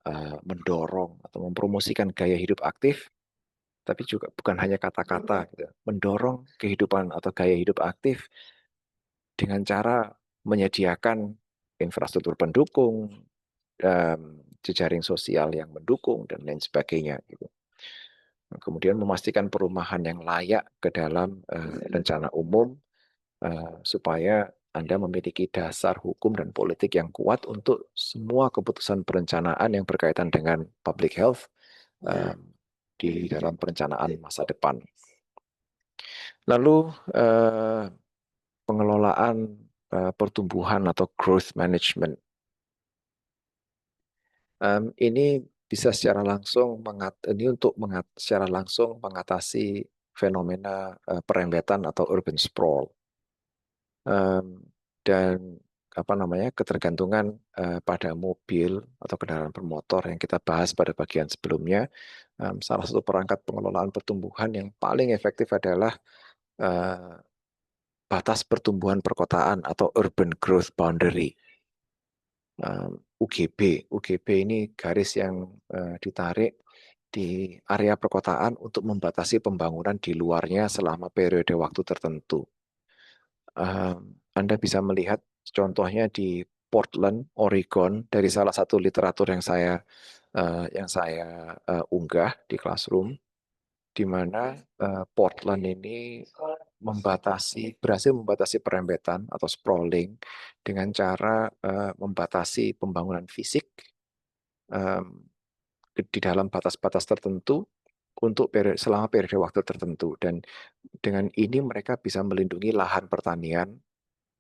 mendorong atau mempromosikan gaya hidup aktif, tapi juga bukan hanya kata-kata, gitu. Mendorong kehidupan atau gaya hidup aktif dengan cara menyediakan infrastruktur pendukung, jejaring sosial yang mendukung, dan lain sebagainya. Gitu. Kemudian memastikan perumahan yang layak ke dalam rencana umum, supaya Anda memiliki dasar hukum dan politik yang kuat untuk semua keputusan perencanaan yang berkaitan dengan public health di dalam perencanaan masa depan. Lalu pengelolaan pertumbuhan atau growth management. Ini bisa secara langsung secara langsung mengatasi fenomena perembetan atau urban sprawl dan ketergantungan pada mobil atau kendaraan bermotor yang kita bahas pada bagian sebelumnya. Salah satu perangkat pengelolaan pertumbuhan yang paling efektif adalah batas pertumbuhan perkotaan atau urban growth boundary. UGB ini garis yang ditarik di area perkotaan untuk membatasi pembangunan di luarnya selama periode waktu tertentu. Anda bisa melihat contohnya di Portland, Oregon, dari salah satu literatur yang saya unggah di Classroom, di mana Portland ini berhasil membatasi perembetan atau sprawling dengan cara membatasi pembangunan fisik, di dalam batas-batas tertentu untuk selama periode waktu tertentu, dan dengan ini mereka bisa melindungi lahan pertanian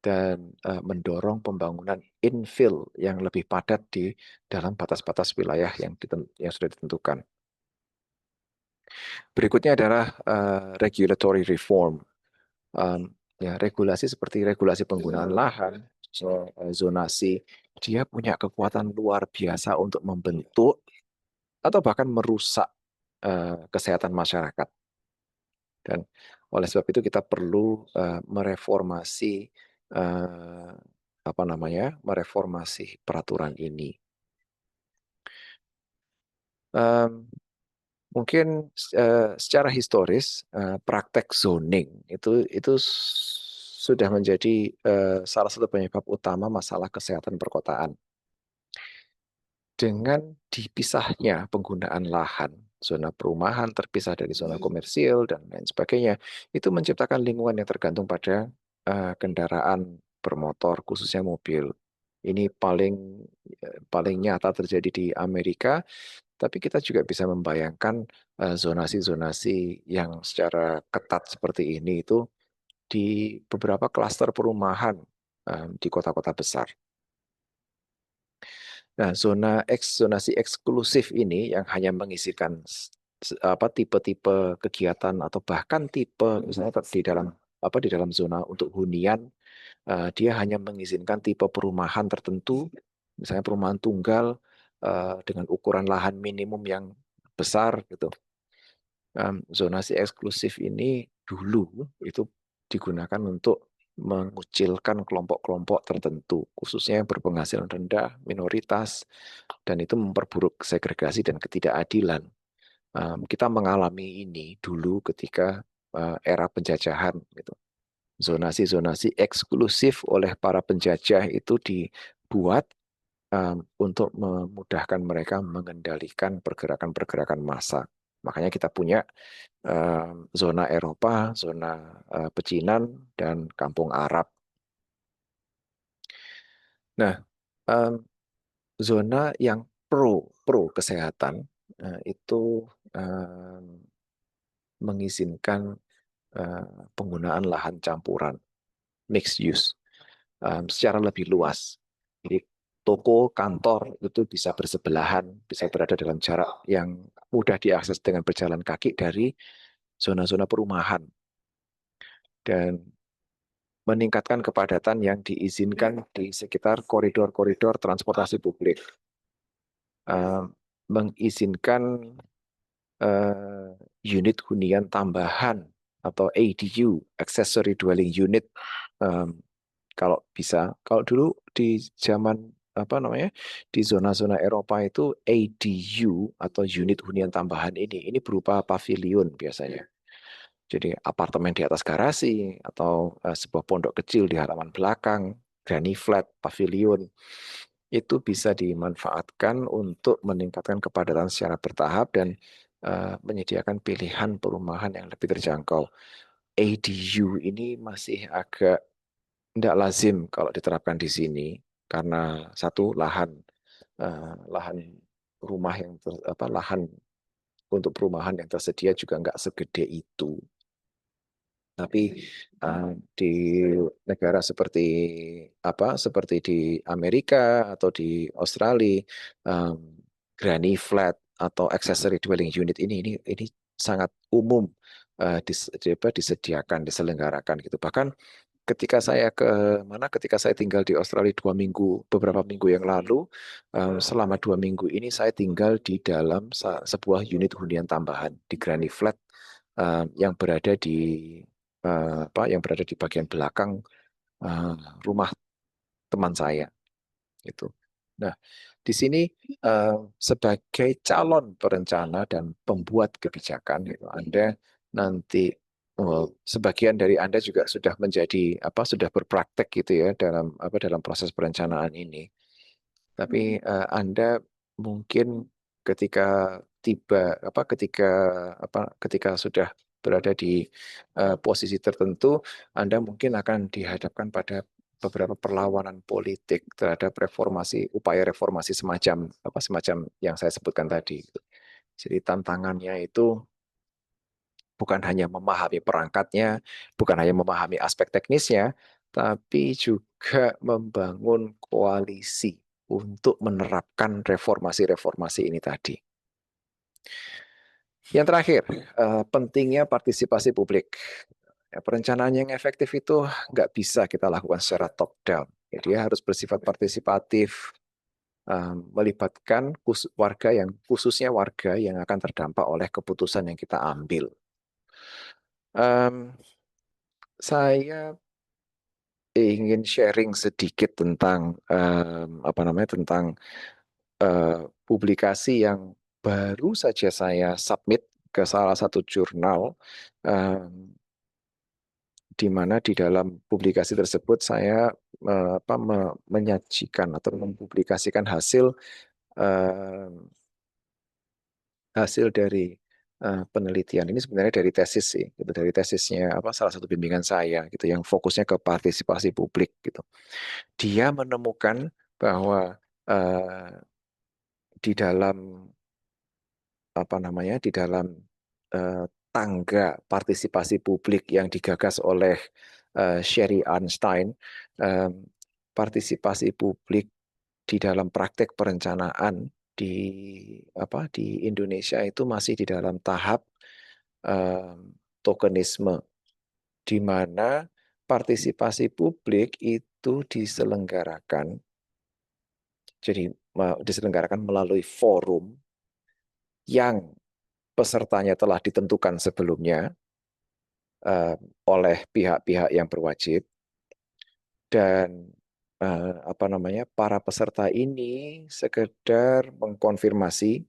dan mendorong pembangunan infill yang lebih padat di dalam batas-batas wilayah yang sudah ditentukan. Berikutnya adalah regulatory reform. Ya, regulasi seperti regulasi penggunaan lahan, zonasi, dia punya kekuatan luar biasa untuk membentuk atau bahkan merusak kesehatan masyarakat. Dan oleh sebab itu kita perlu mereformasi mereformasi peraturan ini. Mungkin secara historis praktek zoning itu sudah menjadi salah satu penyebab utama masalah kesehatan perkotaan. Dengan dipisahnya penggunaan lahan, zona perumahan terpisah dari zona komersil dan lain sebagainya, itu menciptakan lingkungan yang tergantung pada kendaraan bermotor, khususnya mobil. Ini paling nyata terjadi di Amerika, tapi kita juga bisa membayangkan zonasi-zonasi yang secara ketat seperti ini itu di beberapa klaster perumahan di kota-kota besar. Nah, zonasi eksklusif ini yang hanya mengisikan tipe-tipe kegiatan atau bahkan tipe misalnya di dalam zona untuk hunian, dia hanya mengizinkan tipe perumahan tertentu, misalnya perumahan tunggal dengan ukuran lahan minimum yang besar gitu. Zonasi eksklusif ini dulu itu digunakan untuk mengucilkan kelompok-kelompok tertentu, khususnya yang berpenghasilan rendah, minoritas, dan itu memperburuk segregasi dan ketidakadilan. Kita mengalami ini dulu ketika era penjajahan, gitu. Zonasi-zonasi eksklusif oleh para penjajah itu dibuat untuk memudahkan mereka mengendalikan pergerakan-pergerakan massa. Makanya kita punya zona Eropa, zona pecinan, dan kampung Arab. Nah, zona yang pro kesehatan itu mengizinkan penggunaan lahan campuran, mixed use, secara lebih luas. Jadi toko, kantor itu bisa bersebelahan, bisa berada dalam jarak yang mudah diakses dengan berjalan kaki dari zona-zona perumahan. Dan meningkatkan kepadatan yang diizinkan di sekitar koridor-koridor transportasi publik. Mengizinkan unit hunian tambahan atau ADU, Accessory Dwelling Unit, kalau bisa. Kalau dulu di zaman di zona-zona Eropa itu ADU atau unit hunian tambahan ini berupa pavilion biasanya. Jadi apartemen di atas garasi atau sebuah pondok kecil di halaman belakang, granny flat, pavilion, itu bisa dimanfaatkan untuk meningkatkan kepadatan secara bertahap dan menyediakan pilihan perumahan yang lebih terjangkau. ADU ini masih agak tidak lazim kalau diterapkan di sini karena satu lahan rumah lahan untuk perumahan yang tersedia juga nggak segede itu. Tapi di negara seperti di Amerika atau di Australia, granny flat atau accessory dwelling unit ini sangat umum disediakan, diselenggarakan gitu. Bahkan ketika saya tinggal di Australia beberapa minggu yang lalu, selama 2 minggu ini saya tinggal di dalam sebuah unit hunian tambahan di granny flat yang berada di bagian belakang rumah teman saya itu. Nah, di sini sebagai calon perencana dan pembuat kebijakan, gitu, Anda nanti sebagian dari Anda juga sudah sudah berpraktek gitu ya dalam proses perencanaan ini. Tapi Anda mungkin ketika ketika sudah berada di posisi tertentu, Anda mungkin akan dihadapkan pada beberapa perlawanan politik terhadap reformasi, upaya reformasi semacam yang saya sebutkan tadi. Jadi tantangannya itu bukan hanya memahami perangkatnya, bukan hanya memahami aspek teknisnya, tapi juga membangun koalisi untuk menerapkan reformasi-reformasi ini tadi. Yang terakhir, pentingnya partisipasi publik. Ya, perencanaan yang efektif itu nggak bisa kita lakukan secara top down. Ya, dia harus bersifat partisipatif, melibatkan warga yang khususnya warga yang akan terdampak oleh keputusan yang kita ambil. Um, saya ingin sharing sedikit tentang tentang publikasi yang baru saja saya submit ke salah satu jurnal, um, di mana di dalam publikasi tersebut saya menyajikan atau mempublikasikan hasil dari penelitian ini, sebenarnya dari tesis sih, gitu, dari tesisnya salah satu bimbingan saya gitu yang fokusnya ke partisipasi publik gitu. Dia menemukan bahwa di dalam di dalam tangga partisipasi publik yang digagas oleh Sherry Arnstein, eh, partisipasi publik di dalam praktek perencanaan di Indonesia itu masih di dalam tahap eh, tokenisme, di mana partisipasi publik itu diselenggarakan melalui forum yang pesertanya telah ditentukan sebelumnya oleh pihak-pihak yang berwajib, dan para peserta ini sekedar mengkonfirmasi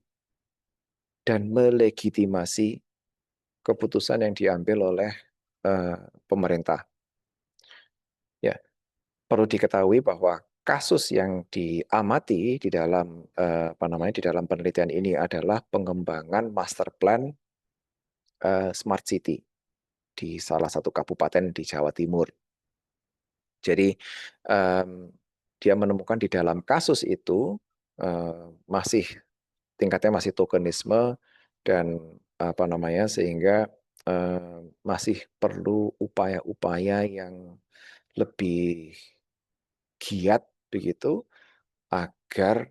dan melegitimasi keputusan yang diambil oleh pemerintah. Ya, perlu diketahui bahwa kasus yang diamati di dalam di dalam penelitian ini adalah pengembangan master plan smart city di salah satu kabupaten di Jawa Timur. Jadi dia menemukan di dalam kasus itu masih tingkatnya masih tokenisme, dan sehingga masih perlu upaya-upaya yang lebih giat begitu agar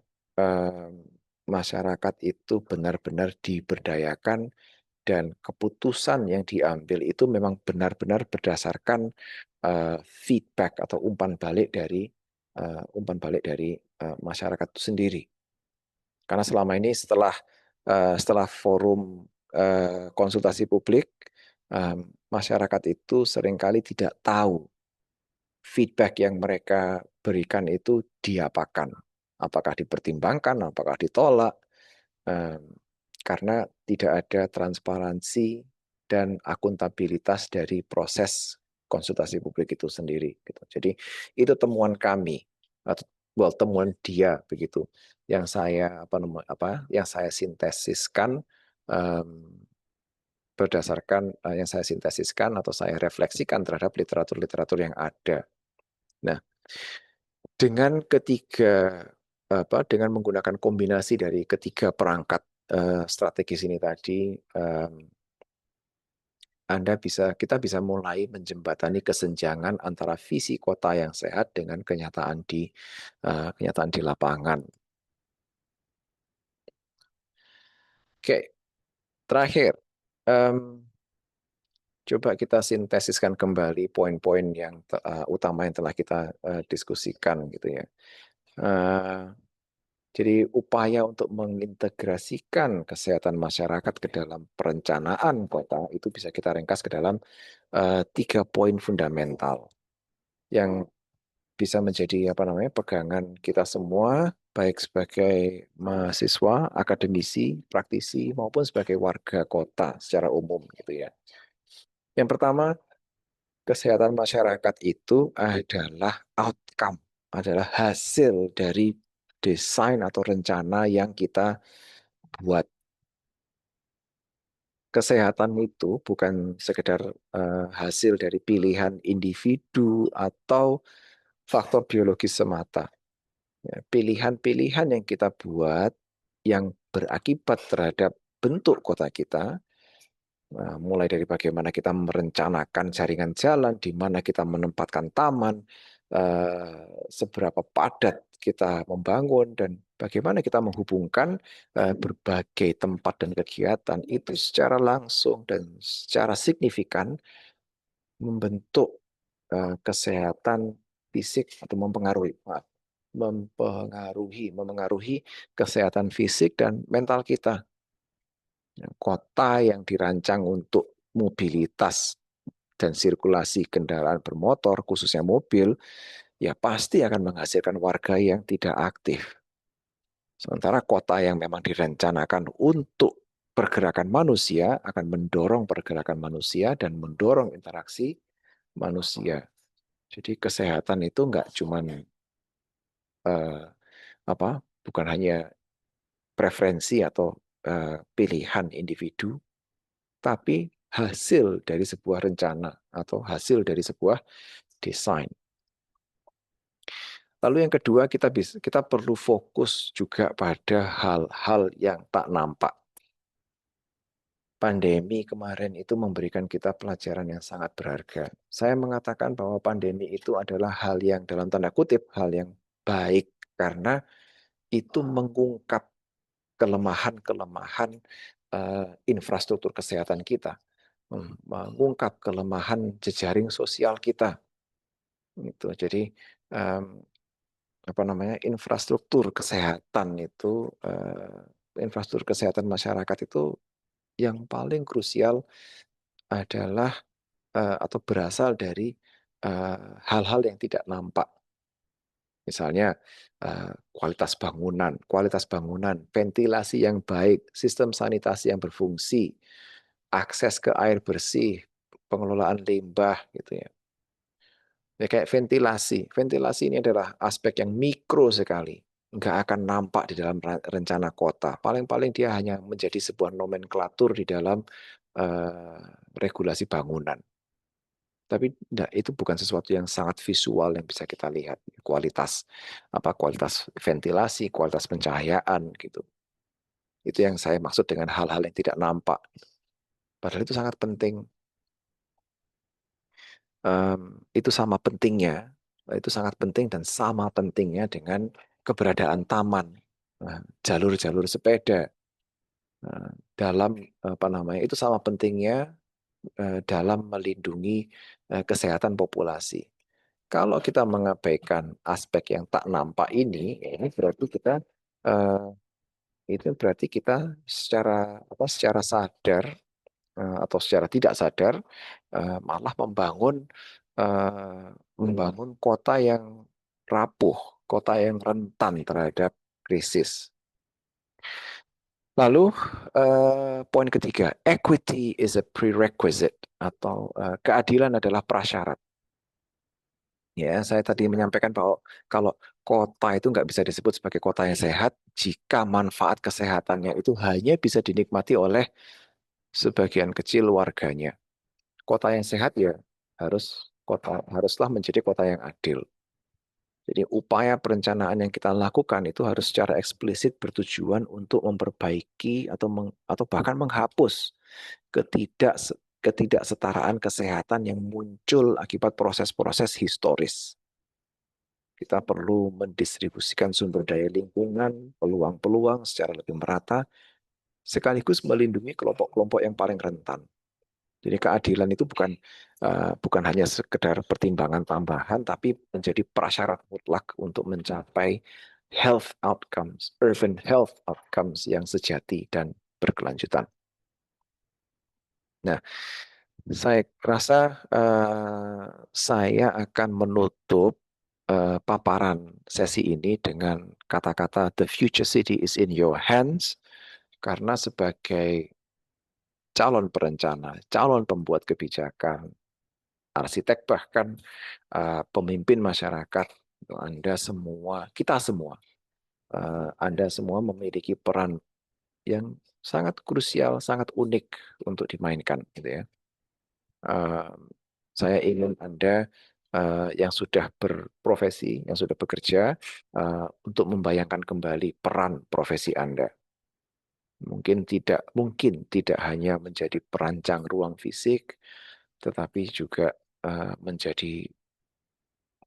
masyarakat itu benar-benar diberdayakan dan keputusan yang diambil itu memang benar-benar berdasarkan feedback atau umpan balik dari masyarakat itu sendiri. Karena selama ini setelah forum konsultasi publik, masyarakat itu seringkali tidak tahu feedback yang mereka berikan itu diapakan, apakah dipertimbangkan, apakah ditolak, karena tidak ada transparansi dan akuntabilitas dari proses konsultasi publik itu sendiri. Gitu. Jadi itu temuan kami, atau temuan dia begitu, yang saya yang saya sintesiskan berdasarkan yang saya sintesiskan atau saya refleksikan terhadap literatur-literatur yang ada. Nah, dengan dengan menggunakan kombinasi dari ketiga perangkat strategis ini tadi, kita bisa mulai menjembatani kesenjangan antara visi kota yang sehat dengan kenyataan di lapangan. Oke, terakhir, coba kita sintesiskan kembali poin-poin yang utama yang telah kita diskusikan gitu ya. Jadi upaya untuk mengintegrasikan kesehatan masyarakat ke dalam perencanaan kota itu bisa kita ringkas ke dalam 3 poin fundamental yang bisa menjadi pegangan kita semua, baik sebagai mahasiswa, akademisi, praktisi, maupun sebagai warga kota secara umum gitu ya. Yang pertama, kesehatan masyarakat itu adalah outcome, adalah hasil dari desain atau rencana yang kita buat. Kesehatan itu bukan sekedar hasil dari pilihan individu atau faktor biologis semata. Ya, pilihan-pilihan yang kita buat yang berakibat terhadap bentuk kota kita, mulai dari bagaimana kita merencanakan jaringan jalan, di mana kita menempatkan taman, seberapa padat kita membangun, dan bagaimana kita menghubungkan berbagai tempat dan kegiatan itu secara langsung dan secara signifikan membentuk kesehatan fisik atau mempengaruhi kesehatan fisik dan mental kita. Kota yang dirancang untuk mobilitas dan sirkulasi kendaraan bermotor, khususnya mobil, ya pasti akan menghasilkan warga yang tidak aktif. Sementara kota yang memang direncanakan untuk pergerakan manusia akan mendorong pergerakan manusia dan mendorong interaksi manusia. Jadi kesehatan itu nggak cuma bukan hanya preferensi atau pilihan individu, tapi hasil dari sebuah rencana atau hasil dari sebuah desain. Lalu yang kedua, kita perlu fokus juga pada hal-hal yang tak nampak. Pandemi kemarin itu memberikan kita pelajaran yang sangat berharga. Saya mengatakan bahwa pandemi itu adalah hal yang dalam tanda kutip hal yang baik karena itu mengungkap kelemahan-kelemahan infrastruktur kesehatan kita, mengungkap kelemahan jejaring sosial kita. Itu jadi infrastruktur kesehatan itu infrastruktur kesehatan masyarakat itu yang paling krusial adalah atau berasal dari hal-hal yang tidak nampak. Misalnya kualitas bangunan, ventilasi yang baik, sistem sanitasi yang berfungsi, akses ke air bersih, pengelolaan limbah gitu ya. Ya kayak ventilasi. Ventilasi ini adalah aspek yang mikro sekali. Nggak akan nampak di dalam rencana kota. Paling-paling dia hanya menjadi sebuah nomenklatur di dalam regulasi bangunan. Tapi enggak, itu bukan sesuatu yang sangat visual yang bisa kita lihat. Kualitas ventilasi, kualitas pencahayaan gitu. Itu yang saya maksud dengan hal-hal yang tidak nampak. Padahal itu sangat penting. Itu sama pentingnya, itu sangat penting dan sama pentingnya dengan keberadaan taman, jalur-jalur sepeda, dalam itu sama pentingnya dalam melindungi kesehatan populasi. Kalau kita mengabaikan aspek yang tak nampak ini berarti kita eh, secara sadar atau secara tidak sadar malah membangun kota yang rapuh, kota yang rentan terhadap krisis. Lalu poin ketiga, equity is a prerequisite atau keadilan adalah prasyarat. Ya, saya tadi menyampaikan bahwa kalau kota itu nggak bisa disebut sebagai kota yang sehat jika manfaat kesehatannya itu hanya bisa dinikmati oleh sebagian kecil warganya. Kota yang sehat ya haruslah menjadi kota yang adil. Jadi upaya perencanaan yang kita lakukan itu harus secara eksplisit bertujuan untuk memperbaiki atau bahkan menghapus ketidaksetaraan kesehatan yang muncul akibat proses-proses historis. Kita perlu mendistribusikan sumber daya lingkungan, peluang-peluang secara lebih merata, sekaligus melindungi kelompok-kelompok yang paling rentan. Jadi keadilan itu bukan hanya sekedar pertimbangan tambahan, tapi menjadi prasyarat mutlak untuk mencapai health outcomes, urban health outcomes yang sejati dan berkelanjutan. Nah, saya rasa saya akan menutup paparan sesi ini dengan kata-kata "The future city is in your hands", karena sebagai calon perencana, calon pembuat kebijakan, arsitek bahkan pemimpin masyarakat, kita semua, Anda semua memiliki peran yang sangat krusial, sangat unik untuk dimainkan, gitu ya. Saya ingin Anda yang sudah berprofesi, yang sudah bekerja, untuk membayangkan kembali peran profesi Anda. Mungkin tidak hanya menjadi perancang ruang fisik, tetapi juga menjadi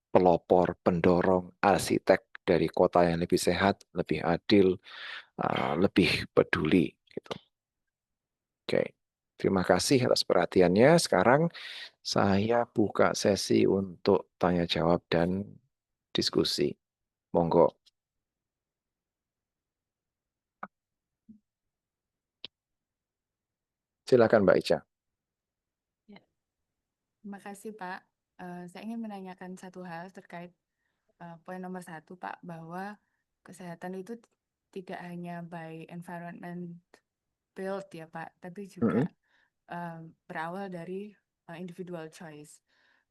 pelopor, pendorong, arsitek dari kota yang lebih sehat, lebih adil, lebih peduli. Gitu. Oke, terima kasih atas perhatiannya. Sekarang saya buka sesi untuk tanya jawab dan diskusi. Monggo, silakan Mbak Ica. Ya, terima kasih Pak. Saya ingin menanyakan satu hal terkait poin nomor 1 Pak, bahwa kesehatan itu tidak hanya by environment build ya Pak, tapi juga Mm-mm. berawal dari individual choice.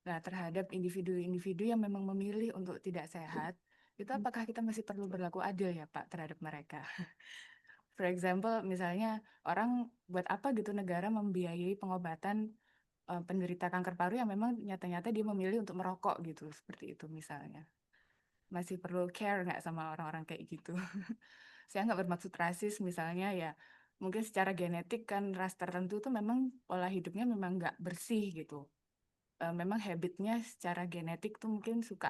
Nah, terhadap individu-individu yang memang memilih untuk tidak sehat, itu apakah kita masih perlu berlaku adil ya Pak terhadap mereka? For example, misalnya orang buat apa gitu negara membiayai pengobatan penderita kanker paru yang memang nyata-nyata dia memilih untuk merokok gitu, seperti itu misalnya. Masih perlu care nggak sama orang-orang kayak gitu? Saya nggak bermaksud rasis misalnya ya, mungkin secara genetik kan ras tertentu tuh memang pola hidupnya memang nggak bersih gitu. Memang habitnya secara genetik tuh mungkin suka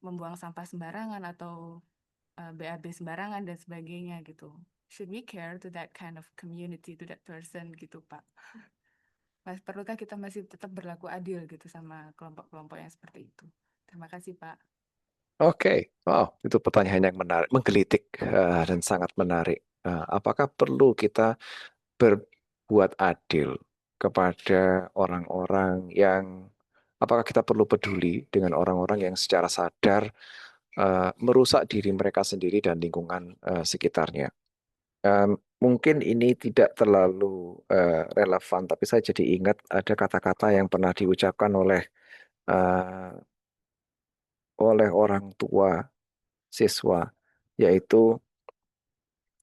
membuang sampah sembarangan atau BAB sembarangan dan sebagainya gitu. Should we care to that kind of community, to that person gitu Pak? Perlukah kita masih tetap berlaku adil gitu sama kelompok-kelompok yang seperti itu? Terima kasih Pak. Oke, wow, itu pertanyaan yang menarik, menggelitik dan sangat menarik. Apakah perlu kita berbuat adil kepada orang-orang yang, apakah kita perlu peduli dengan orang-orang yang secara sadar merusak diri mereka sendiri dan lingkungan sekitarnya? Mungkin ini tidak terlalu relevan, tapi saya jadi ingat ada kata-kata yang pernah diucapkan eh, oleh orang tua siswa, yaitu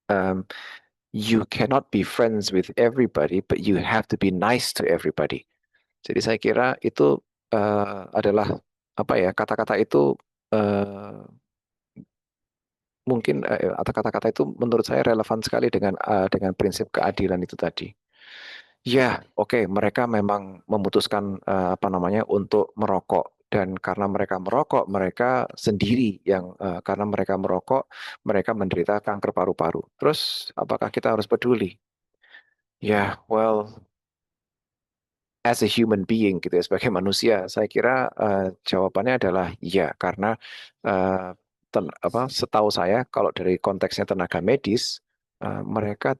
um, you cannot be friends with everybody, but you have to be nice to everybody. Jadi saya kira itu adalah apa ya, kata-kata itu uh, mungkin atau kata-kata itu menurut saya relevan sekali dengan prinsip keadilan itu tadi. Ya, oke, mereka memang memutuskan apa namanya untuk merokok, dan karena mereka merokok, mereka sendiri yang karena mereka merokok, mereka menderita kanker paru-paru. Terus apakah kita harus peduli? Ya, well, as a human being gitu ya, sebagai manusia, saya kira jawabannya adalah ya, karena setahu saya kalau dari konteksnya tenaga medis, mereka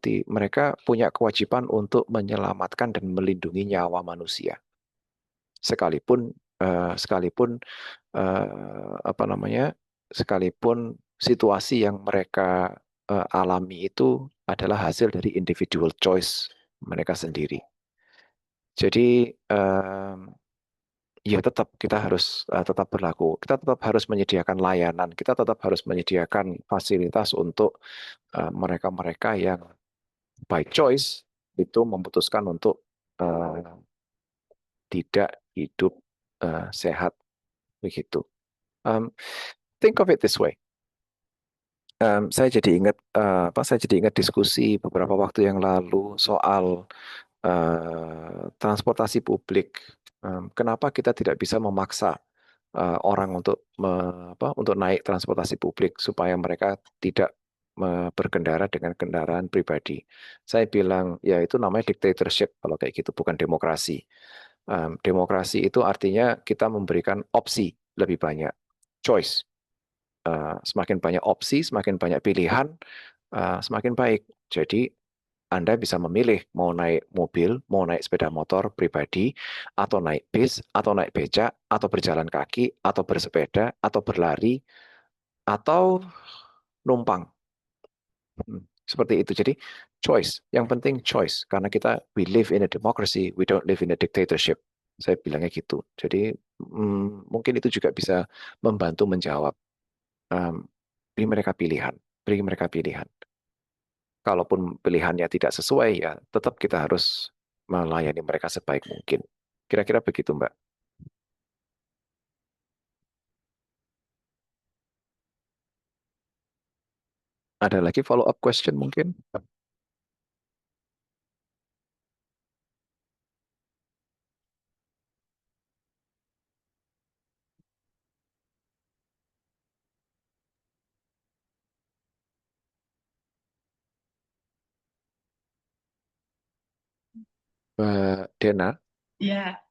punya kewajiban untuk menyelamatkan dan melindungi nyawa manusia, sekalipun sekalipun apa namanya, sekalipun situasi yang mereka alami itu adalah hasil dari individual choice mereka sendiri. Jadi ya tetap kita harus tetap berlaku. Kita tetap harus menyediakan layanan. Kita tetap harus menyediakan fasilitas untuk mereka-mereka yang by choice itu memutuskan untuk eh, tidak hidup sehat begitu. Um, think of it this way. Saya jadi ingat diskusi beberapa waktu yang lalu soal transportasi publik. Kenapa kita tidak bisa memaksa orang untuk naik transportasi publik supaya mereka tidak berkendara dengan kendaraan pribadi? Saya bilang ya itu namanya dictatorship kalau kayak gitu, bukan demokrasi. Demokrasi itu artinya kita memberikan opsi lebih banyak, choice. Semakin banyak opsi, semakin banyak pilihan, semakin baik. Jadi Anda bisa memilih mau naik mobil, mau naik sepeda motor pribadi, atau naik bis, atau naik becak, atau berjalan kaki, atau bersepeda, atau berlari, atau numpang. Seperti itu. Jadi choice. Yang penting choice. Karena we live in a democracy, we don't live in a dictatorship. Saya bilangnya gitu. Jadi mungkin itu juga bisa membantu menjawab. Um, beri mereka pilihan. Beri mereka pilihan. Kalaupun pilihannya tidak sesuai, ya tetap kita harus melayani mereka sebaik mungkin. Kira-kira begitu, Mbak. Ada lagi follow up question mungkin? Mbak Dena, Ya,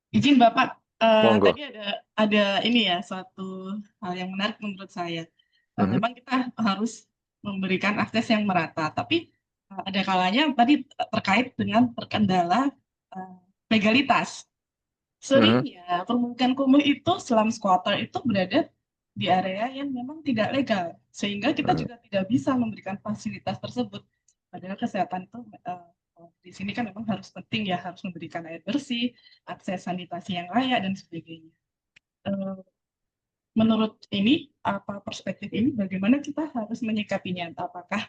izin Bapak, monggo. tadi ada ini ya suatu hal yang menarik menurut saya. Mhm, Memang kita harus memberikan akses yang merata, tapi ada kalanya tadi terkait dengan terkendala eh, legalitas. mhm, Seringnya permukiman kumuh itu slum squatter itu berada di area yang memang tidak legal, sehingga kita mhm. juga tidak bisa memberikan fasilitas tersebut. Padahal kesehatan itu di sini kan memang harus penting ya, harus memberikan air bersih, akses sanitasi yang layak dan sebagainya. Eh, Menurut ini, apa perspektif ini, bagaimana kita harus menyikapinya? Apakah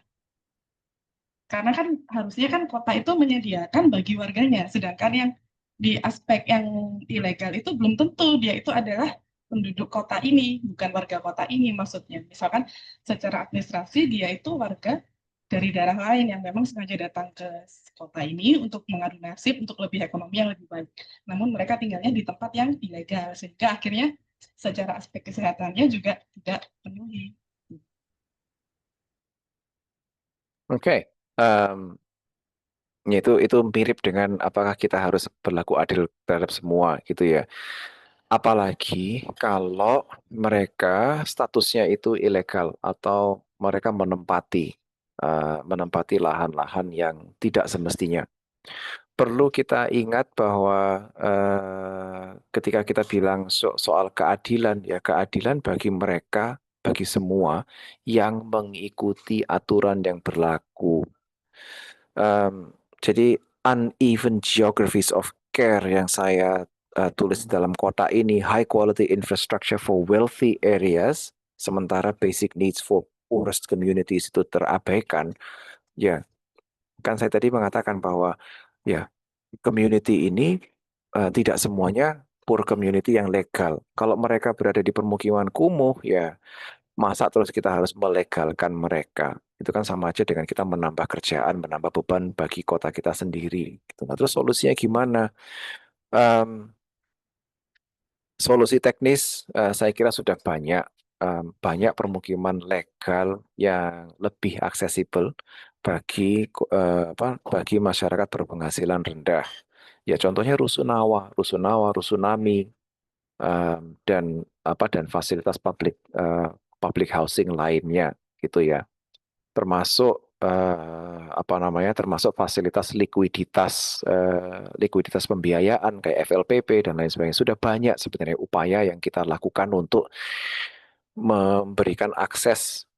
karena kan harusnya kan kota itu menyediakan bagi warganya, sedangkan yang di aspek yang ilegal itu belum tentu dia itu adalah penduduk kota ini, bukan warga kota ini maksudnya. Misalkan secara administrasi dia itu warga dari daerah lain yang memang sengaja datang ke kota ini untuk mengadu nasib untuk lebih ekonomi yang lebih baik. Namun mereka tinggalnya di tempat yang ilegal, sehingga akhirnya secara aspek kesehatannya juga tidak penuhi. Oke, Em, ya itu mirip dengan apakah kita harus berlaku adil terhadap semua gitu ya. Apalagi kalau mereka statusnya itu ilegal atau mereka menempati lahan-lahan yang tidak semestinya. Perlu kita ingat bahwa ketika kita bilang soal keadilan, ya keadilan bagi mereka, bagi semua yang mengikuti aturan yang berlaku. Jadi uneven geographies of care yang saya tulis di dalam kota ini, high quality infrastructure for wealthy areas, sementara basic needs for poorest communities itu terabaikan. Ya, kan saya tadi mengatakan bahwa ya community ini tidak semuanya poor community yang legal. Kalau mereka berada di permukiman kumuh, ya masa terus kita harus melegalkan mereka? Itu kan sama aja dengan kita menambah kerjaan, menambah beban bagi kota kita sendiri. Gitu. Nah, terus solusinya gimana? Em, Solusi teknis saya kira sudah banyak. Banyak permukiman legal yang lebih aksesibel bagi masyarakat berpenghasilan rendah. Ya contohnya rusunawa, rusunami, dan fasilitas public housing lainnya gitu ya. Termasuk termasuk fasilitas likuiditas pembiayaan kayak FLPP dan lain sebagainya. Sudah banyak sebenarnya upaya yang kita lakukan untuk memberikan akses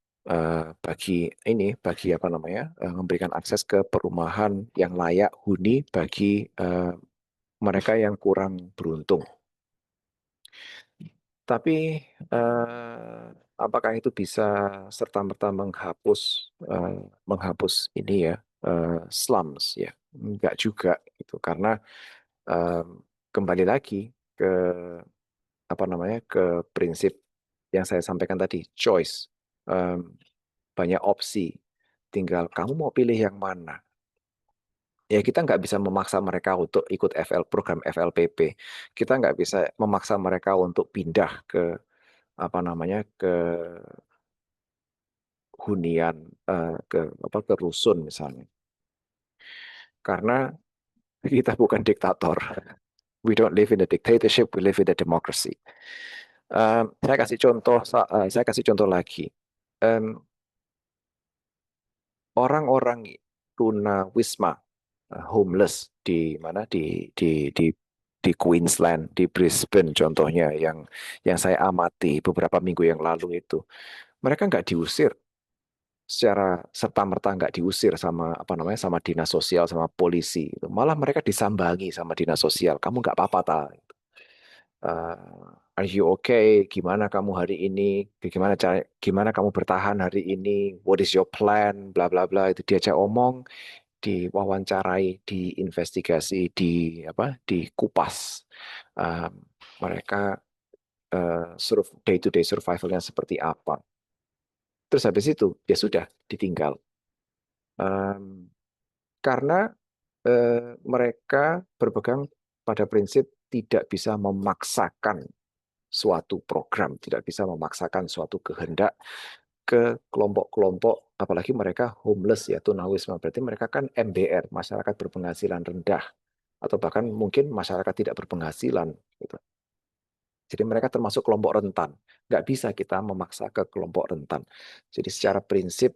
memberikan akses ke perumahan yang layak huni bagi mereka yang kurang beruntung. Tapi apakah itu bisa serta-merta menghapus ini ya slums ya? Enggak juga itu karena eh, kembali lagi ke ke prinsip yang saya sampaikan tadi, choice. Eh, Banyak opsi. Tinggal kamu mau pilih yang mana. Ya kita nggak bisa memaksa mereka untuk ikut program FLPP. Kita nggak bisa memaksa mereka untuk pindah ke hunian ke rusun misalnya. Karena kita bukan diktator. We don't live in a dictatorship, we live in a democracy. Saya kasih contoh lagi. Em, Orang-orang tuna wisma, homeless di mana di Queensland, di Brisbane contohnya yang saya amati beberapa minggu yang lalu itu, mereka nggak diusir secara serta-merta, nggak diusir sama dinas sosial, sama polisi. Malah mereka disambangi sama dinas sosial. Kamu nggak apa-apa ta? Are you okay? Gimana kamu hari ini? Gimana kamu bertahan hari ini? What is your plan? Bla bla bla. Itu diajak omong, diwawancarai, diinvestigasi, dikupas. Uh, Mereka day to day survivalnya seperti apa? Terus habis itu ya sudah ditinggal. Karena mereka berpegang pada prinsip tidak bisa memaksakan suatu program, tidak bisa memaksakan suatu kehendak ke kelompok-kelompok, apalagi mereka homeless ya, tunawisma. Berarti mereka kan MBR, masyarakat berpenghasilan rendah, atau bahkan mungkin masyarakat tidak berpenghasilan. Gitu. Jadi mereka termasuk kelompok rentan. Nggak bisa kita memaksa ke kelompok rentan. Jadi secara prinsip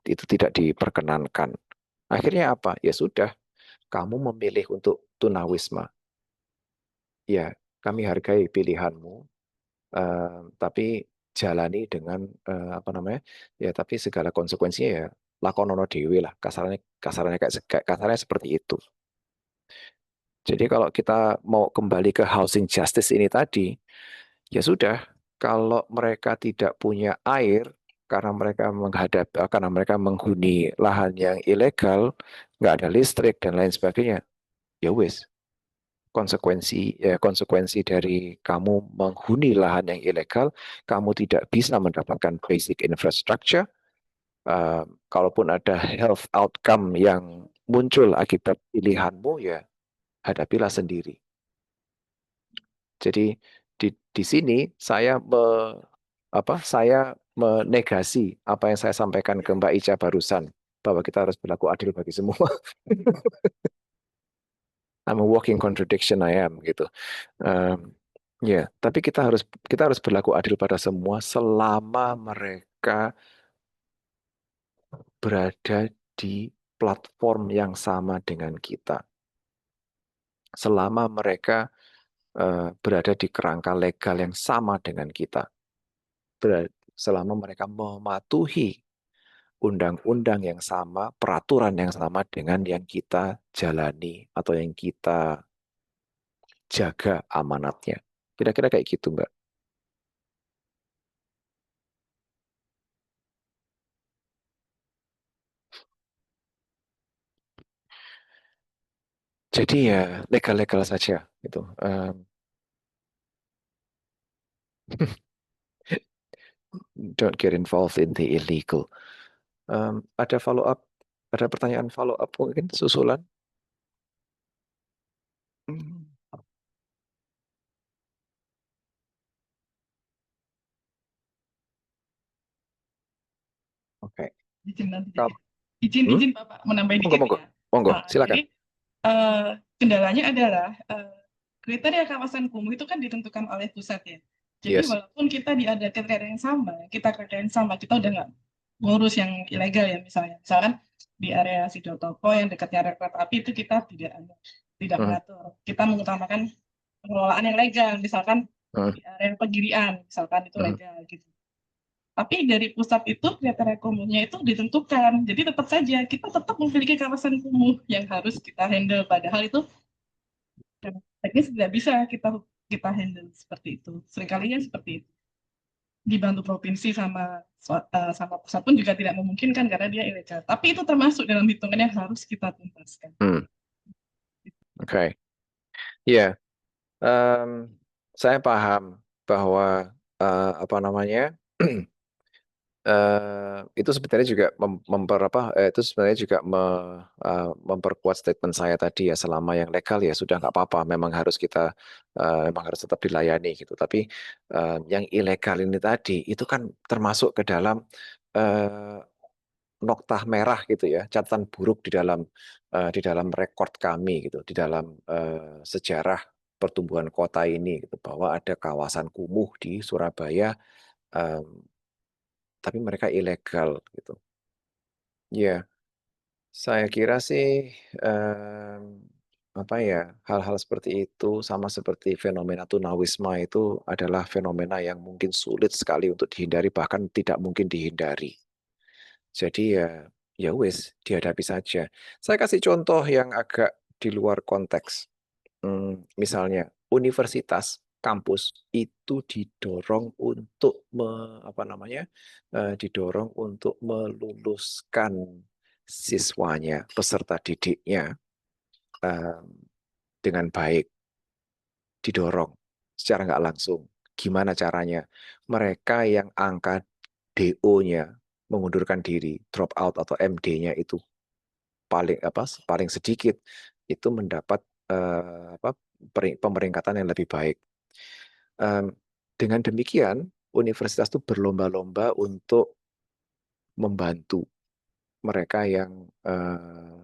itu tidak diperkenankan. Akhirnya apa? Ya sudah, kamu memilih untuk tunawisma. Ya, kami hargai pilihanmu, tapi jalani dengan apa namanya? Ya, tapi segala konsekuensinya ya lakonono dewe lah. Kasarnya kasarnya seperti itu. Jadi kalau kita mau kembali ke housing justice ini tadi, ya sudah, kalau mereka tidak punya air karena mereka menghuni lahan yang ilegal, nggak ada listrik dan lain sebagainya, ya wes, konsekuensi dari kamu menghuni lahan yang ilegal, kamu tidak bisa mendapatkan basic infrastructure. Kalaupun ada health outcome yang muncul akibat pilihanmu, ya hadapilah sendiri. Jadi di sini saya menegasi apa yang saya sampaikan ke Mbak Ica barusan, bahwa kita harus berlaku adil bagi semua. I'm a walking contradiction, I am gitu. Ya, tapi kita harus berlaku adil pada semua selama mereka berada di platform yang sama dengan kita. Selama mereka berada di kerangka legal yang sama dengan kita. Selama mereka mematuhi undang-undang yang sama, peraturan yang sama dengan yang kita jalani atau yang kita jaga amanatnya. Kira-kira kayak gitu, Mbak. Jadi ya legal-legal saja gitu. Don't get involved in the illegal. Ada follow up? Ada pertanyaan follow up mungkin susulan? Oke. Izin Bapak menambahin dikit Monggo, ya. monggo, silakan. Jadi kendalanya adalah kriteria kawasan kumuh itu kan ditentukan oleh pusat ya. Jadi Yes. walaupun kita di ada kriteria yang sama, kita udah nggak ngurus yang ilegal ya misalnya. Misalkan di area Sidotopo yang dekatnya rel kereta api itu kita tidak mengatur. Kita mengutamakan pengelolaan yang legal, misalkan di area Pegirian, misalkan itu legal gitu. Tapi dari pusat itu kriteria kumuhnya itu ditentukan. Jadi tetap saja kita tetap memiliki kawasan kumuh yang harus kita handle. Padahal itu teknis tidak bisa kita handle seperti itu. Seringkalinya seperti itu. Dibantu provinsi sama pusat pun juga tidak memungkinkan karena dia ilegal. Tapi itu termasuk dalam hitungan yang harus kita tuntaskan. Oke. Ya, saya paham bahwa apa namanya itu sebenarnya juga itu sebenarnya juga memperkuat statement saya tadi ya, selama yang legal ya sudah nggak apa-apa, memang harus tetap dilayani gitu. Tapi yang ilegal ini tadi itu kan termasuk ke dalam noktah merah gitu ya, catatan buruk di dalam rekod kami gitu, di dalam sejarah pertumbuhan kota ini gitu, bahwa ada kawasan kumuh di Surabaya, tapi mereka ilegal gitu. Ya, saya kira sih apa ya, hal-hal seperti itu sama seperti fenomena tunawisma itu adalah fenomena yang mungkin sulit sekali untuk dihindari, bahkan tidak mungkin dihindari. Jadi ya wes, dihadapi saja. Saya kasih contoh yang agak di luar konteks. Misalnya universitas, kampus itu didorong untuk didorong untuk meluluskan siswanya, peserta didiknya dengan baik, didorong secara nggak langsung. Gimana caranya? Mereka yang angka DO-nya mengundurkan diri, drop out atau MD-nya itu paling sedikit, itu mendapat pemeringkatan yang lebih baik. Dengan demikian, universitas itu berlomba-lomba untuk membantu mereka yang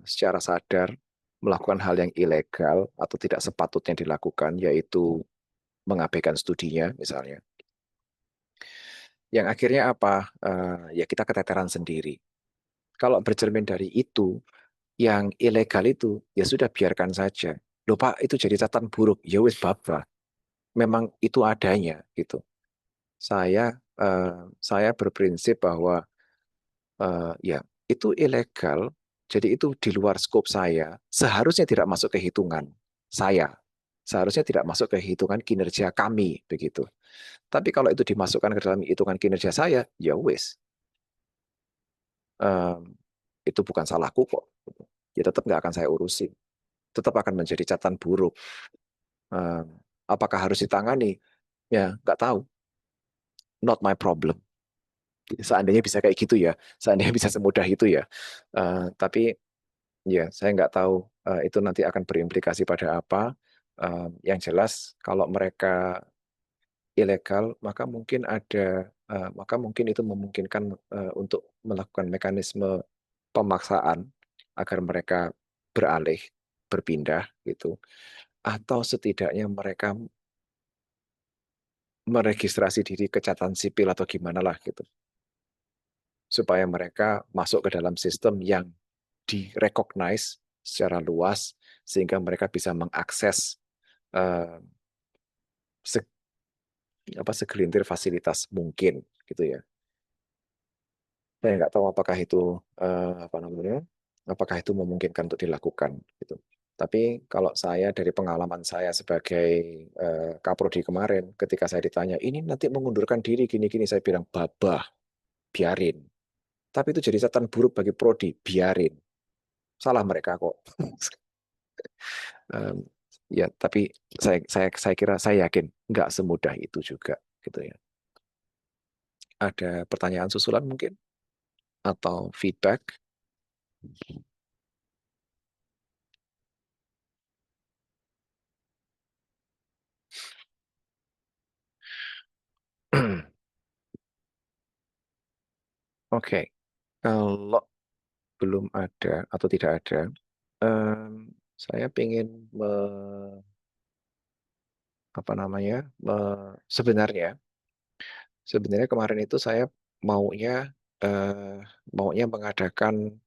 secara sadar melakukan hal yang ilegal atau tidak sepatutnya dilakukan, yaitu mengabaikan studinya misalnya. Yang akhirnya apa? Ya kita keteteran sendiri. Kalau bercermin dari itu, yang ilegal itu ya sudah biarkan saja. Loh Pak, itu jadi catatan buruk. Ya wis baba. Memang itu adanya gitu. Saya berprinsip bahwa ya itu ilegal. Jadi itu di luar skop saya. Seharusnya tidak masuk ke hitungan saya. Seharusnya tidak masuk ke hitungan kinerja kami begitu. Tapi kalau itu dimasukkan ke dalam hitungan kinerja saya, ya wis. Itu bukan salahku kok. Ya tetap nggak akan saya urusi. Tetap akan menjadi catatan buruk. Apakah harus ditangani? Ya, nggak tahu. Not my problem. Seandainya bisa kayak gitu ya, seandainya bisa semudah itu ya. Tapi ya, saya nggak tahu itu nanti akan berimplikasi pada apa. Yang jelas, kalau mereka ilegal, maka mungkin itu memungkinkan untuk melakukan mekanisme pemaksaan agar mereka beralih, berpindah gitu. Atau setidaknya mereka meregistrasi diri ke catatan sipil atau gimana lah gitu. Supaya mereka masuk ke dalam sistem yang direcognize secara luas sehingga mereka bisa mengakses segelintir fasilitas mungkin gitu ya. Saya nggak tahu apakah itu apakah itu memungkinkan untuk dilakukan gitu. Tapi kalau saya dari pengalaman saya sebagai kaprodi kemarin, ketika saya ditanya ini nanti mengundurkan diri gini-gini, saya bilang babah, biarin. Tapi itu jadi catatan buruk bagi prodi, biarin. Salah mereka kok. Ya, tapi saya kira saya yakin nggak semudah itu juga gitu ya. Ada pertanyaan susulan mungkin atau feedback? Oke, kalau belum ada atau tidak ada, saya ingin sebenarnya kemarin itu saya maunya mengadakan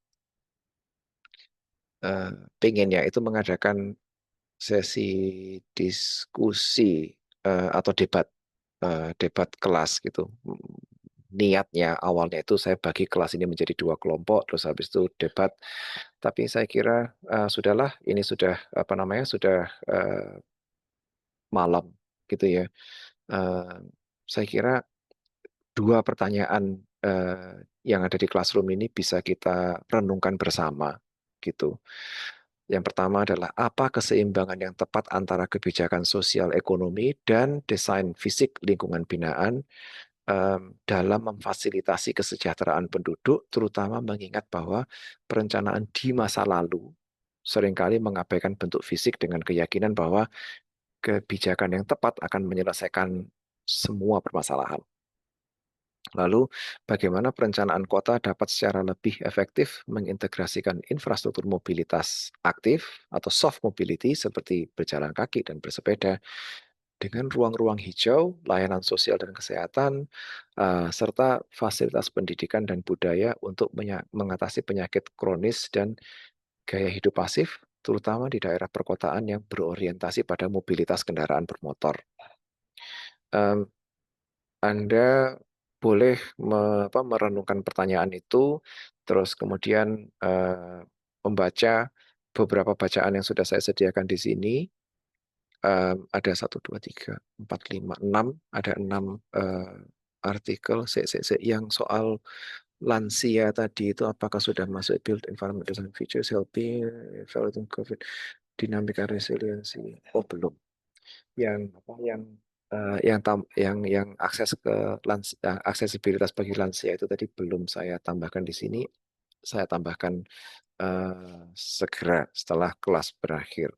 pengennya itu mengadakan sesi diskusi atau debat kelas gitu. Niatnya awalnya itu saya bagi kelas ini menjadi 2 kelompok, terus habis itu debat. Tapi saya kira sudahlah, ini sudah sudah malam gitu ya. Saya kira 2 pertanyaan yang ada di classroom ini bisa kita renungkan bersama gitu. Yang pertama adalah apa keseimbangan yang tepat antara kebijakan sosial ekonomi dan desain fisik lingkungan binaan dalam memfasilitasi kesejahteraan penduduk, terutama mengingat bahwa perencanaan di masa lalu seringkali mengabaikan bentuk fisik dengan keyakinan bahwa kebijakan yang tepat akan menyelesaikan semua permasalahan. Lalu, bagaimana perencanaan kota dapat secara lebih efektif mengintegrasikan infrastruktur mobilitas aktif atau soft mobility seperti berjalan kaki dan bersepeda dengan ruang-ruang hijau, layanan sosial dan kesehatan, serta fasilitas pendidikan dan budaya untuk mengatasi penyakit kronis dan gaya hidup pasif, terutama di daerah perkotaan yang berorientasi pada mobilitas kendaraan bermotor. Anda boleh merenungkan pertanyaan itu, terus kemudian membaca beberapa bacaan yang sudah saya sediakan di sini. Ada 1, 2, 3, 4, 5, 6, ada 6 artikel yang soal lansia tadi itu apakah sudah masuk build environment design features helping evaluating COVID dynamic resiliency. Oh belum. Yang yang akses ke aksesibilitas bagi lansia itu tadi belum saya tambahkan di sini. Saya tambahkan segera setelah kelas berakhir.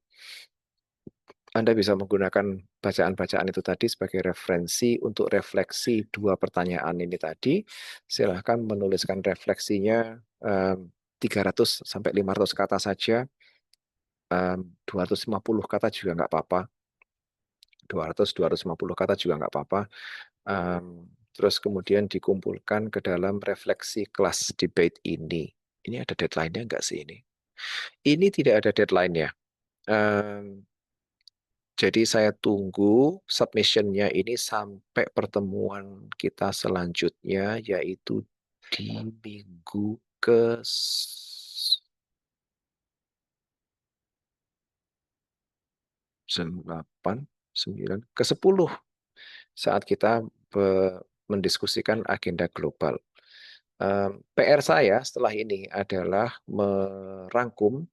Anda bisa menggunakan bacaan-bacaan itu tadi sebagai referensi untuk refleksi 2 pertanyaan ini tadi. Silahkan menuliskan refleksinya 300 sampai 500 kata saja. 250 kata juga nggak apa-apa. 200-250 kata juga nggak apa-apa. Terus kemudian dikumpulkan ke dalam refleksi kelas debate ini. Ini ada deadline-nya nggak sih ini? Ini tidak ada deadline-nya. Jadi saya tunggu submission-nya ini sampai pertemuan kita selanjutnya, yaitu di minggu ke 8, 9, ke 10 saat kita mendiskusikan agenda global. PR saya setelah ini adalah merangkum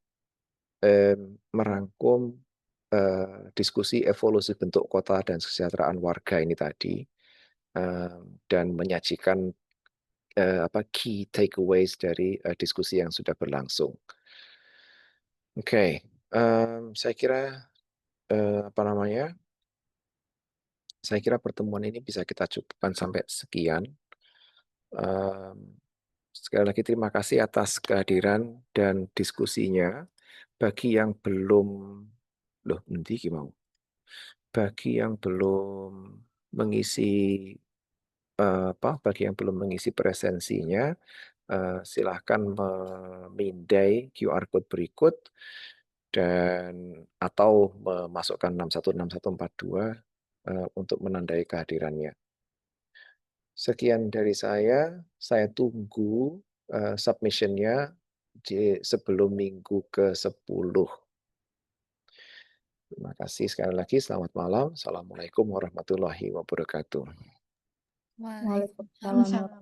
diskusi evolusi bentuk kota dan kesejahteraan warga ini tadi, dan menyajikan key takeaways dari diskusi yang sudah berlangsung. Oke, saya kira saya kira pertemuan ini bisa kita cukupkan sampai sekian. Sekali lagi terima kasih atas kehadiran dan diskusinya. Bagi yang belum, bagi yang belum mengisi bagi yang belum mengisi presensinya, silahkan memindai QR code berikut dan atau memasukkan 616142 untuk menandai kehadirannya. Sekian dari saya tunggu submission-nya sebelum minggu ke-10. Terima kasih sekali lagi, selamat malam. Assalamualaikum warahmatullahi wabarakatuh. Waalaikumsalam. Waalaikumsalam.